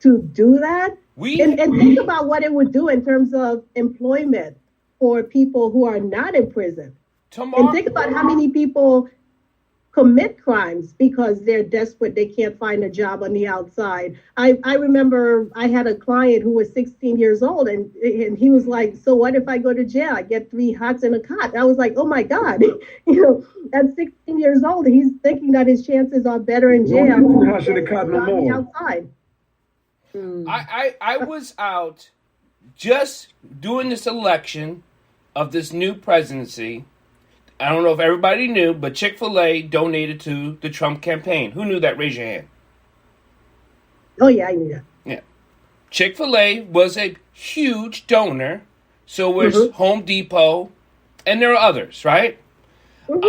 to do that. And think about what it would do in terms of employment for people who are not in prison. And think about how many people commit crimes because they're desperate. They can't find a job on the outside. I remember I had a client who was 16 years old and he was like, so what if I go to jail? I get 3 hots and a cot. I was like, oh my God, at 16 years old, he's thinking that his chances are better in jail. Outside. I was out just doing this election of this new presidency. I don't know if everybody knew, but Chickfila donated to the Trump campaign. Who knew that? Raise your hand. Oh, yeah, I knew that. Yeah. Chickfila was a huge donor. So was Home Depot, and there are others, right?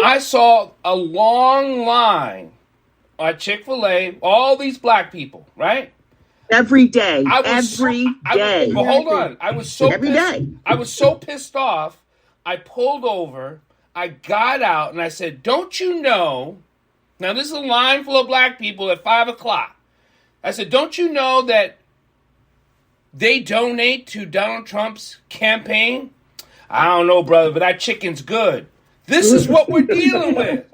I saw a long line at Chickfila, all these black people, right? Every day. But hold on. I was so I was so pissed off. I pulled over. I got out and I said, don't you know, now this is a line full of black people at 5 o'clock. I said, don't you know that they donate to Donald Trump's campaign? I don't know, brother, but that chicken's good. This is what we're dealing with.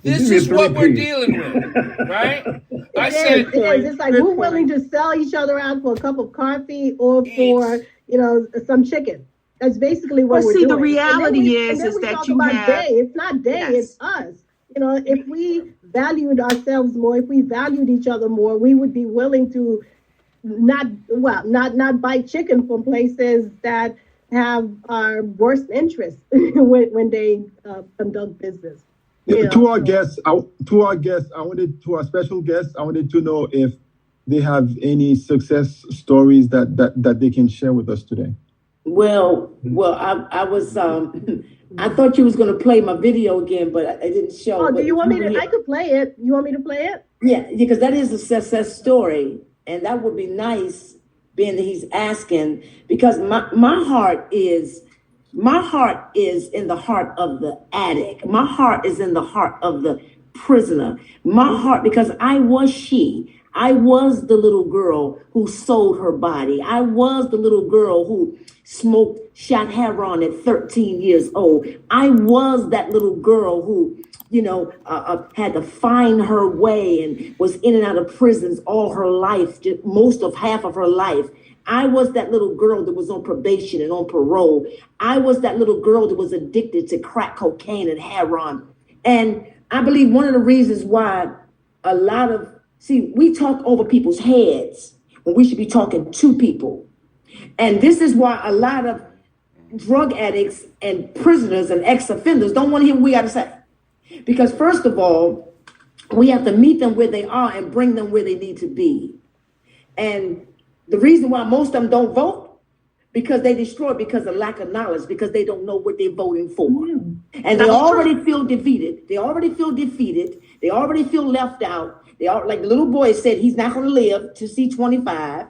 This is what we're dealing with, right? It's like we're willing to sell each other out for a cup of coffee or for, some chicken. That's basically what we're doing. The reality is that you have... It's not they, it's us. If we valued ourselves more, if we valued each other more, we would be willing to not buy chicken from places that have our worst interests when they conduct business. To our special guests, I wanted to know if they have any success stories that they can share with us today. Well, I was, I thought you was going to play my video again, but I didn't show. Oh, do you want me to? I could play it. You want me to play it? Yeah, because that is a success story, and that would be nice, being that he's asking, because my heart is in the heart of the addict. My heart is in the heart of the prisoner. My heart, because I was the little girl who sold her body. I was the little girl who shot heroin at 13 years old. I was that little girl who, had to find her way and was in and out of prisons all her life, half of her life. I was that little girl that was on probation and on parole. I was that little girl that was addicted to crack cocaine and heroin. And I believe one of the reasons why we talk over people's heads when we should be talking to people. And this is why a lot of drug addicts and prisoners and ex-offenders don't want to hear what we got to say. Because first of all, we have to meet them where they are and bring them where they need to be. And the reason why most of them don't vote, because they destroy because of lack of knowledge, because they don't know what they're voting for. And they already feel defeated. They already feel defeated. They already feel left out. They are, like the little boy said, he's not going to live to see 25.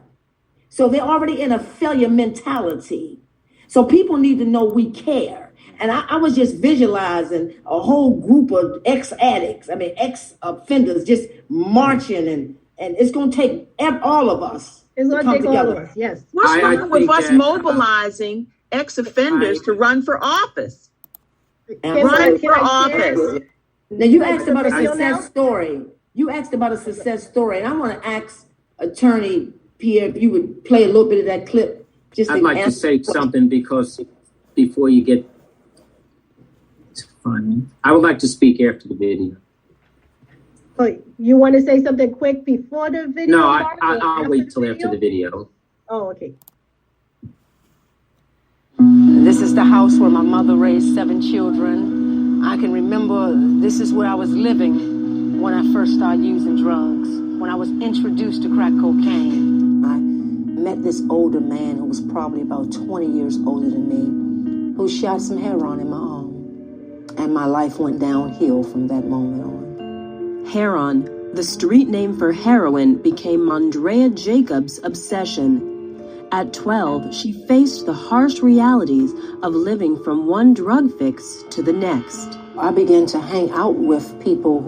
So they're already in a failure mentality. So people need to know we care. And I was just visualizing a whole group of ex-addicts, ex-offenders just marching, and it's going to take all of us. It's going to take all of us, yes. What's wrong with us mobilizing ex-offenders to run for office? Run for office. Now, you asked about a success story. You asked about a success story, and I want to ask Attorney Pierre if you would play a little bit of that clip. I'd like to say something, because before you get funny, I would like to speak after the video. Oh, you want to say something quick before the video? No, I'll wait till after the video. Oh, okay. This is the house where my mother raised 7 children. I can remember this is where I was living when I first started using drugs, when I was introduced to crack cocaine. I met this older man who was probably about 20 years older than me, who shot some heroin in my arm. And my life went downhill from that moment on. Heroin, the street name for heroin, became Mondrea Jacobs' obsession. At 12, she faced the harsh realities of living from one drug fix to the next. I began to hang out with people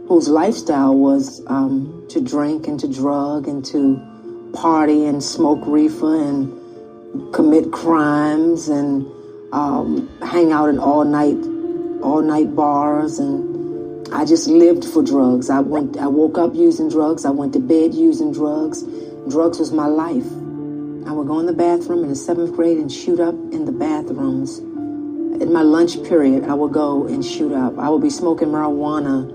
whose lifestyle was to drink and to drug and to party and smoke reefer and commit crimes and hang out in all night bars, and I just lived for drugs. I woke up using drugs. I went to bed using drugs. Drugs was my life. I would go in the bathroom in the 7th grade and shoot up in the bathrooms. In my lunch period, I would go and shoot up. I would be smoking marijuana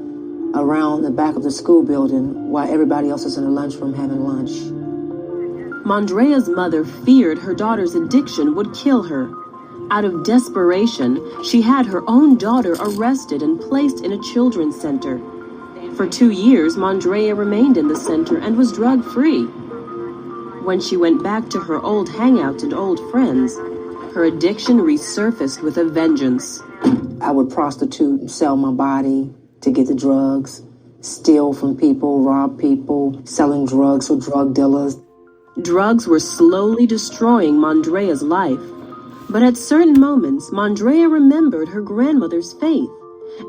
around the back of the school building while everybody else was in the lunchroom having lunch. Mondrea's mother feared her daughter's addiction would kill her. Out of desperation, she had her own daughter arrested and placed in a children's center. For 2 years, Mondrea remained in the center and was drug-free. When she went back to her old hangout and old friends, her addiction resurfaced with a vengeance. I would prostitute and sell my body to get the drugs, steal from people, rob people, selling drugs for drug dealers. Drugs were slowly destroying Mondrea's life. But at certain moments, Mondrea remembered her grandmother's faith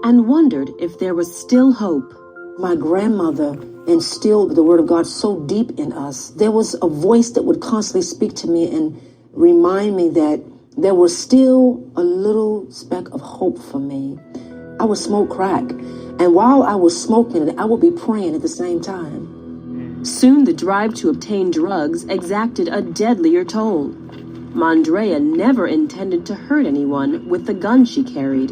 and wondered if there was still hope. My grandmother instilled the word of God so deep in us. There was a voice that would constantly speak to me and remind me that there was still a little speck of hope for me. I would smoke crack, and while I was smoking it, I would be praying at the same time. Soon the drive to obtain drugs exacted a deadlier toll. Mondrea never intended to hurt anyone with the gun she carried.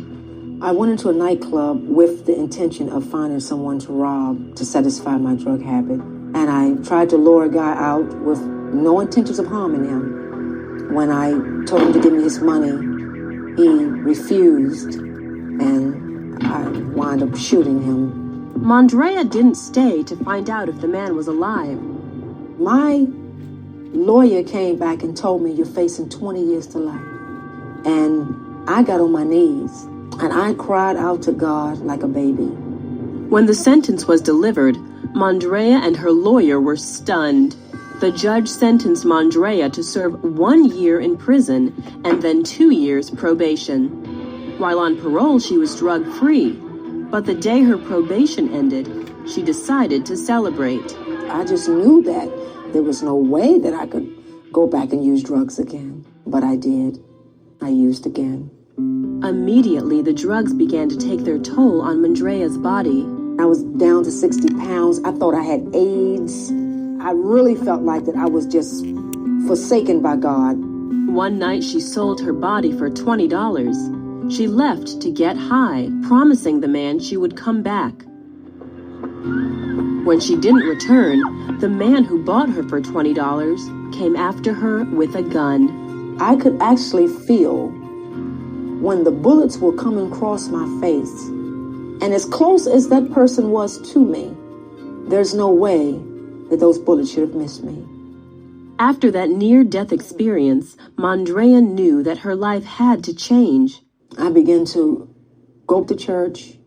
I went into a nightclub with the intention of finding someone to rob to satisfy my drug habit. And I tried to lure a guy out with no intentions of harming him. When I told him to give me his money, he refused, and I wound up shooting him. Mondrea didn't stay to find out if the man was alive. My lawyer came back and told me, you're facing 20 years to life. And I got on my knees. And I cried out to God like a baby. When the sentence was delivered, Mondrea and her lawyer were stunned. The judge sentenced Mondrea to serve 1 year in prison and then 2 years probation. While on parole, she was drug-free. But the day her probation ended, she decided to celebrate. I just knew that there was no way that I could go back and use drugs again. But I did. I used again. Immediately, the drugs began to take their toll on Mondrea's body. I was down to 60 pounds. I thought I had AIDS. I really felt like that I was just forsaken by God. One night, she sold her body for $20. She left to get high, promising the man she would come back. When she didn't return, the man who bought her for $20 came after her with a gun. I could actually feel when the bullets were coming across my face. And as close as that person was to me, there's no way that those bullets should have missed me. After that near-death experience, Mondrea knew that her life had to change. I began to go to church,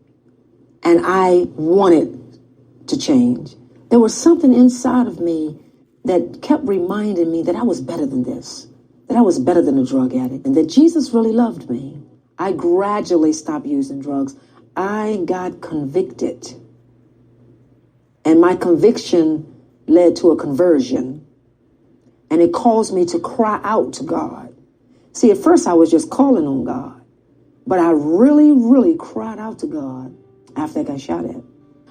and I wanted to change. There was something inside of me that kept reminding me that I was better than this, that I was better than a drug addict, and that Jesus really loved me. I gradually stopped using drugs. I got convicted, and my conviction led to a conversion, and it caused me to cry out to God. See, at first I was just calling on God, but I really, really cried out to God after I got shot at.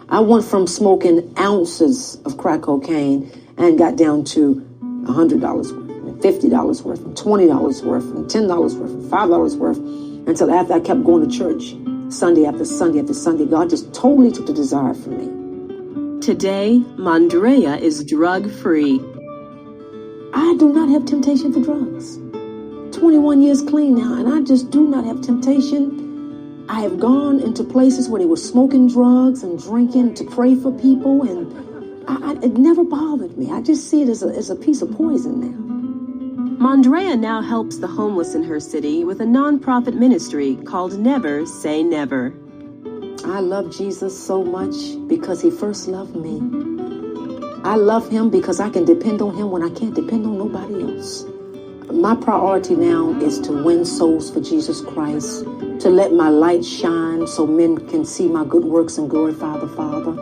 I went from smoking ounces of crack cocaine and got down to $100 worth, and $50 worth, and $20 worth, and $10 worth, and $5 worth, until after I kept going to church Sunday after Sunday after Sunday, God just totally took the desire from me. Today, Mondrea is drug-free. I do not have temptation for drugs. 21 years clean now, and I just do not have temptation. I have gone into places where they were smoking drugs and drinking to pray for people, and it never bothered me. I just see it as a piece of poison now. Mondrea now helps the homeless in her city with a nonprofit ministry called Never Say Never. I love Jesus so much because he first loved me. I love him because I can depend on him when I can't depend on nobody else. My priority now is to win souls for Jesus Christ, to let my light shine so men can see my good works and glorify the Father.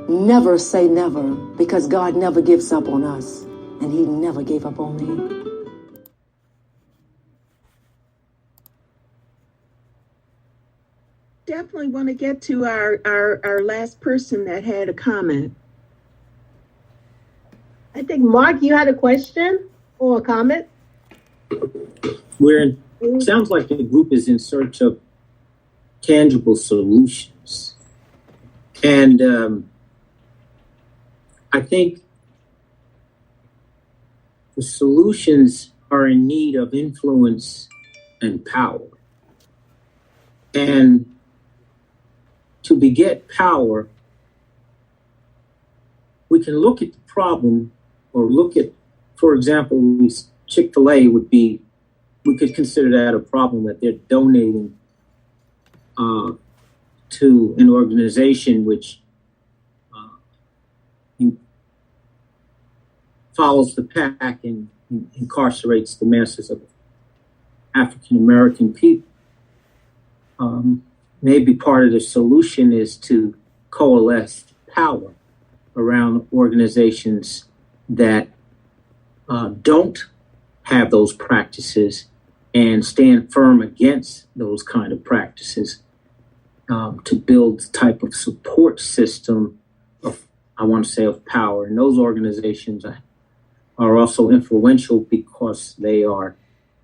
Never say never, because God never gives up on us, and he never gave up on me. Definitely want to get to our last person that had a comment. I think, Mark, you had a question or a comment? Sounds like the group is in search of tangible solutions. And I think the solutions are in need of influence and power. And to beget power, we can look at the problem or look at, for example, Chickfila would be, we could consider that a problem that they're donating to an organization which follows the pack and incarcerates the masses of African American people. Maybe part of the solution is to coalesce power around organizations that don't have those practices and stand firm against those kind of practices, to build the type of support system of, I want to say, of power. And those organizations are also influential because they are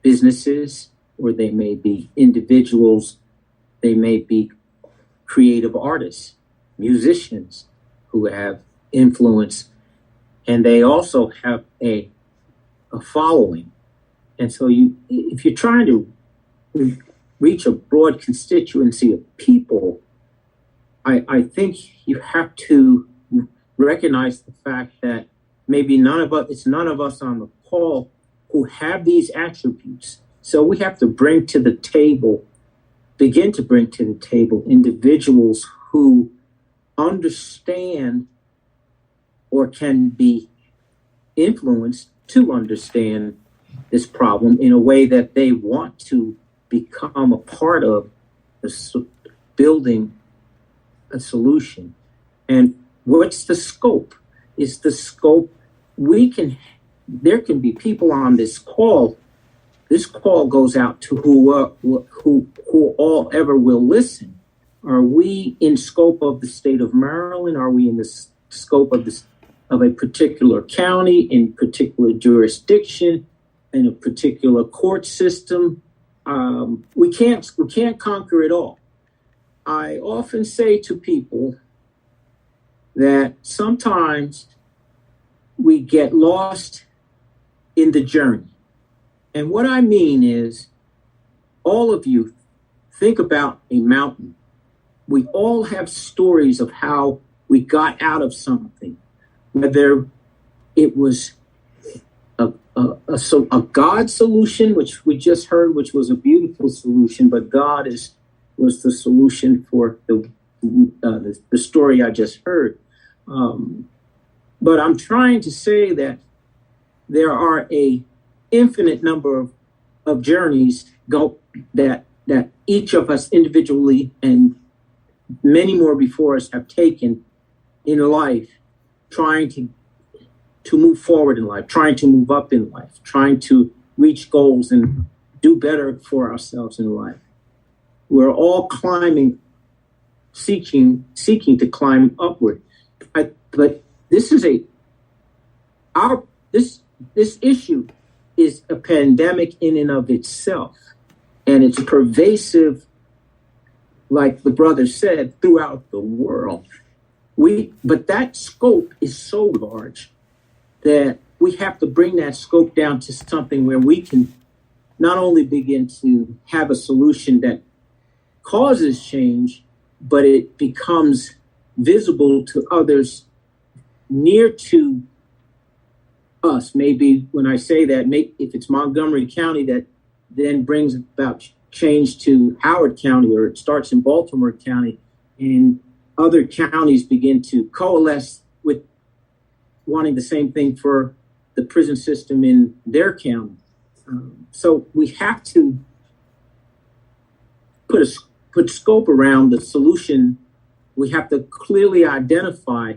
businesses, or they may be individuals, they may be creative artists, musicians who have influence, and they also have a following. And so if you're trying to reach a broad constituency of people, I think you have to recognize the fact that maybe none of us on the call who have these attributes. So we have to begin to bring to the table individuals who understand or can be influenced to understand this problem in a way that they want to become a part of building a solution. And what's the scope? Is the scope, there can be people on this call. This call goes out to who all ever will listen. Are we in scope of the state of Maryland? Are we in the scope of a particular county, in particular jurisdiction, in a particular court system? We can't conquer it all. I often say to people that sometimes we get lost in the journey. And what I mean is, all of you think about a mountain. We all have stories of how we got out of something, whether it was a a God solution, which we just heard, which was a beautiful solution, but God was the solution for the story I just heard. But I'm trying to say that there are a infinite number of journeys that each of us individually and many more before us have taken in life, trying to move forward in life, trying to move up in life, trying to reach goals and do better for ourselves in life. We're all climbing, seeking to climb upward. But this is this issue is a pandemic in and of itself, and it's pervasive, like the brother said, throughout the world. But that scope is so large that we have to bring that scope down to something where we can not only begin to have a solution that causes change, but it becomes visible to others near to us. Maybe when I say that, if it's Montgomery County, that then brings about change to Howard County, or it starts in Baltimore County, and other counties begin to coalesce with wanting the same thing for the prison system in their county. So we have to put scope around the solution. We have to clearly identify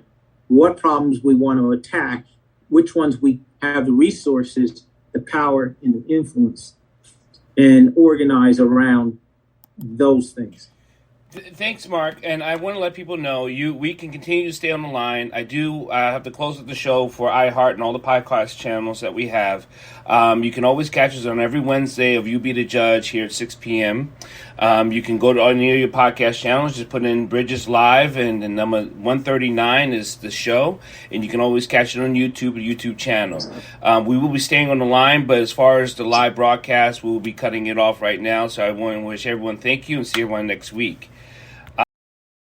what problems we want to attack, which ones we have the resources, the power, and the influence, and organize around those things. Thanks, Mark. And I want to let people know we can continue to stay on the line. I do have to close up the show for iHeart and all the podcast channels that we have. You can always catch us on every Wednesday of You Be the Judge here at 6 p.m. You can go to any of your podcast channels, just put in Bridges Live, and the number 139 is the show. And you can always catch it on YouTube, the YouTube channel. We will be staying on the line, but as far as the live broadcast, we will be cutting it off right now. So I want to wish everyone thank you and see everyone next week.